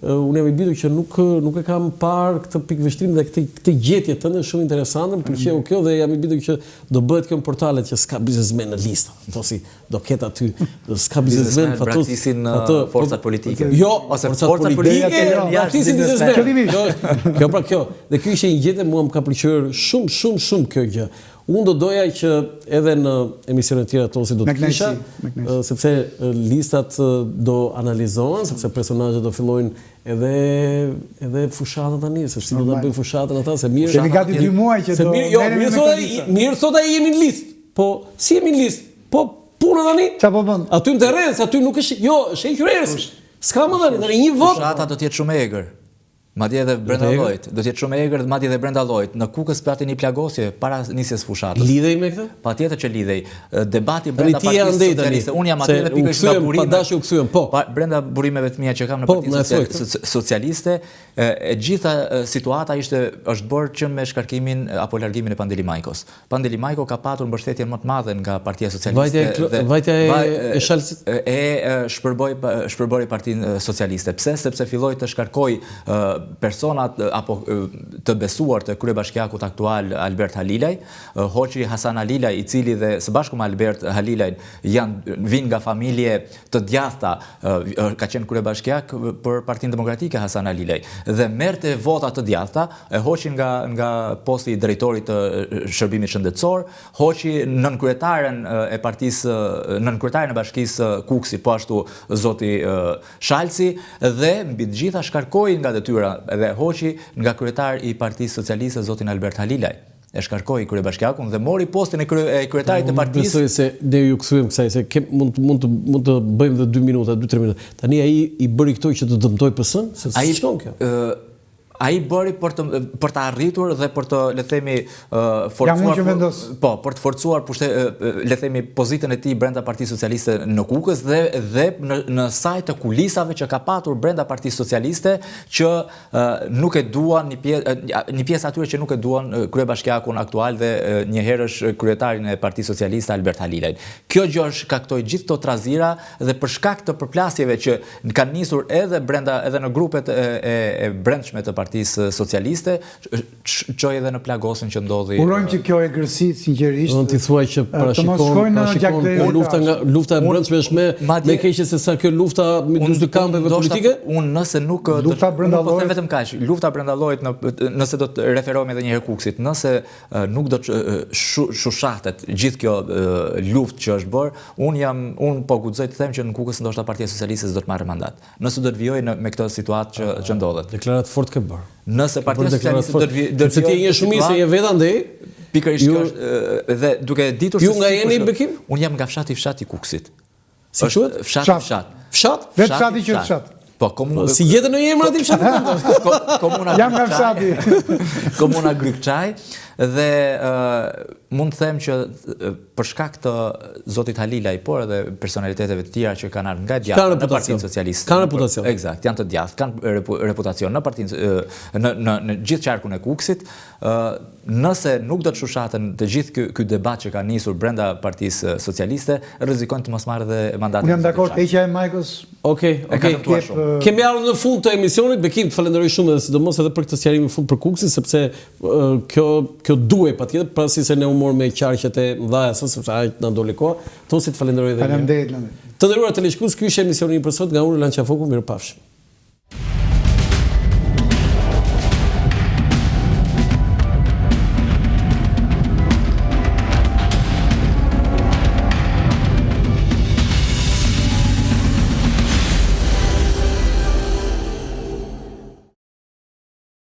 unë jam i bindur që nuk e kam parë këtë pikëvështrim dhe këtë gjetje tënde shumë interesante, më pëlqeu kjo dhe jam i bindur që do bëhet kjo në portalet që s'ka biznesmen në lista. Thosi do ketë aty s'ka biznesmen praktisin forcat politike. Jo, ose forcat politike praktisin biznesmen. Kjo pra kjo. Dhe kjo ishte një gjetje mua më ka pëlqyer shumë kjo gjë. Unë do doja që edhe në emisionet tjera tosi do të kisha, sepse listat do analizohen, sepse personazhet do fillojnë edhe fushatën tani, se si do ta bëjnë fushatën ata, se mirë. Kemi gati 2 muaj që do. Mirë thot ai jemi në listë. Po si jemi në listë? Po puna tani? Çfarë po bën? Aty në terren, aty nuk është, jo, është hequr erës. S'ka më tani një vot. Fushata do të jetë shumë e egër. Madje edhe brenda llojit, do të jetë shumë e egër, madje edhe brenda llojit. Në Kukës plati një plagosje para nisjes fushatës. Lidhej me këtë? Patjetër që lidhej. Debati brenda Partisë Socialiste. Unë jam atje pikërisht nga burimi. Pa dashur u kthyem, po. Brenda burimeve të mia që kam në Partinë Socialiste, e gjitha situata është bërë që me shkarkimin apo largimin e Pandeli Majkos. Pandeli Majko ka patur mbështetjen më të madhe nga Partia Socialiste. Vajtja e Shalcit shpërbori Partinë Socialiste. Pse? Sepse filloi të shkarkoj personat apo të besuar të kryebashkiakut aktual Albert Halilaj, hoqi Hasan Halilaj, i cili dhe së bashku me Albert Halilaj vinë nga familje të djathta, ka qenë kryebashkiak për Partinë Demokratike Hasan Halilaj, dhe merrte vota të djathta, e hoqi nga posti i drejtorit të shërbimit shëndetësor, hoqi nënkryetaren e partisë, nënkryetaren e bashkisë Kuksi, po ashtu zoti Shalci, dhe mbi të gjitha shkarkoi nga detyra dhe hoqi nga kryetari i Partisë Socialiste zotin Albert Halilaj. E shkarkoi kryebashkiakun dhe mori postin e kryetarit të partisë. Besoj se ne ju kthyem kësaj se mund të bëjmë edhe 2 minuta, 2-3 minuta. Tani ai i bëri këto që të dëmtoj PS-n, se si shkon kjo. Ai bëri për të arritur dhe për të, le themi, forcuar, për të forcuar, le themi, pozitën e tij brenda Partisë Socialiste në Kukës dhe në saj të kulisave që ka patur brenda Partisë Socialiste që nuk e duan një pjesë atyre që nuk e duan kryebashkiakun aktual dhe një herësh kryetarin e Partisë Socialiste Albert Halilaj. Kjo gjë shkaktoi gjithë këto trazira dhe për shkak të përplasjeve që kanë nisur edhe në grupet e brendshme të Partisë Socialiste, çoi edhe në plagosën që ndodhi. Urojmë që kjo egërsi sinqerisht. Do t'i thuaj që parashikon lufta e brendshme është me keqe se sa kjo lufta midis dy kampeve politike. Unë nëse nuk lufta brendallore, po vetëm kaq, lufta brendallorit nëse do të referohemi edhe një herë Kuksit, nëse nuk do të shushatet gjithë kjo luftë që është bërë, unë po guxoj të them që në Kukës ndoshta Partia Socialiste do të marrë mandat. Nëse do të vijojë me këtë situatë që ndodhet. Deklaratë fort ke bërë. Nëse Partia Socialiste do të vijojë, se ti je shumicë je vetë andej. Pikërisht kjo është dhe duke ditur se ju nga jeni Bekim? Unë jam nga fshati i Kuksit. Si quhet? Fshat. Fshat? Vetë fshati që fshat. Po, komuna... Si jetë në emër ati fshatit? Jam nga fshati. Komuna Grykçaj, dhe mund të them që për shkak të zotit Halilaj, por edhe personaliteteve të tjera që kanë ardhur nga djathta në Partinë Socialiste. Kanë reputacion. Eksakt, janë të djathtë, kanë reputacion në partinë në gjithë qarkun e Kuksit. Nëse nuk do të shushaten të gjithë ky debat që ka nisur brenda Partisë Socialiste, rrezikojnë të mos marrë dhe mandatin. Unë jam dakord, heqja e Majkës. Okej. Kemi ardhur në fund të emisionit. Bekim, të falenderoj shumë dhe sidomos edhe për këtë sqarim në fund për Kuksin, sepse kjo duhej patjetër, pasi se ne u morëm me qarqet e mëdha sepse ai na doli koha. Tosi të falenderoj edhe. Faleminderit. Të nderuar teleshikues, ky ishte emisioni i përsot nga Ura Lançafoku, mirupafshim.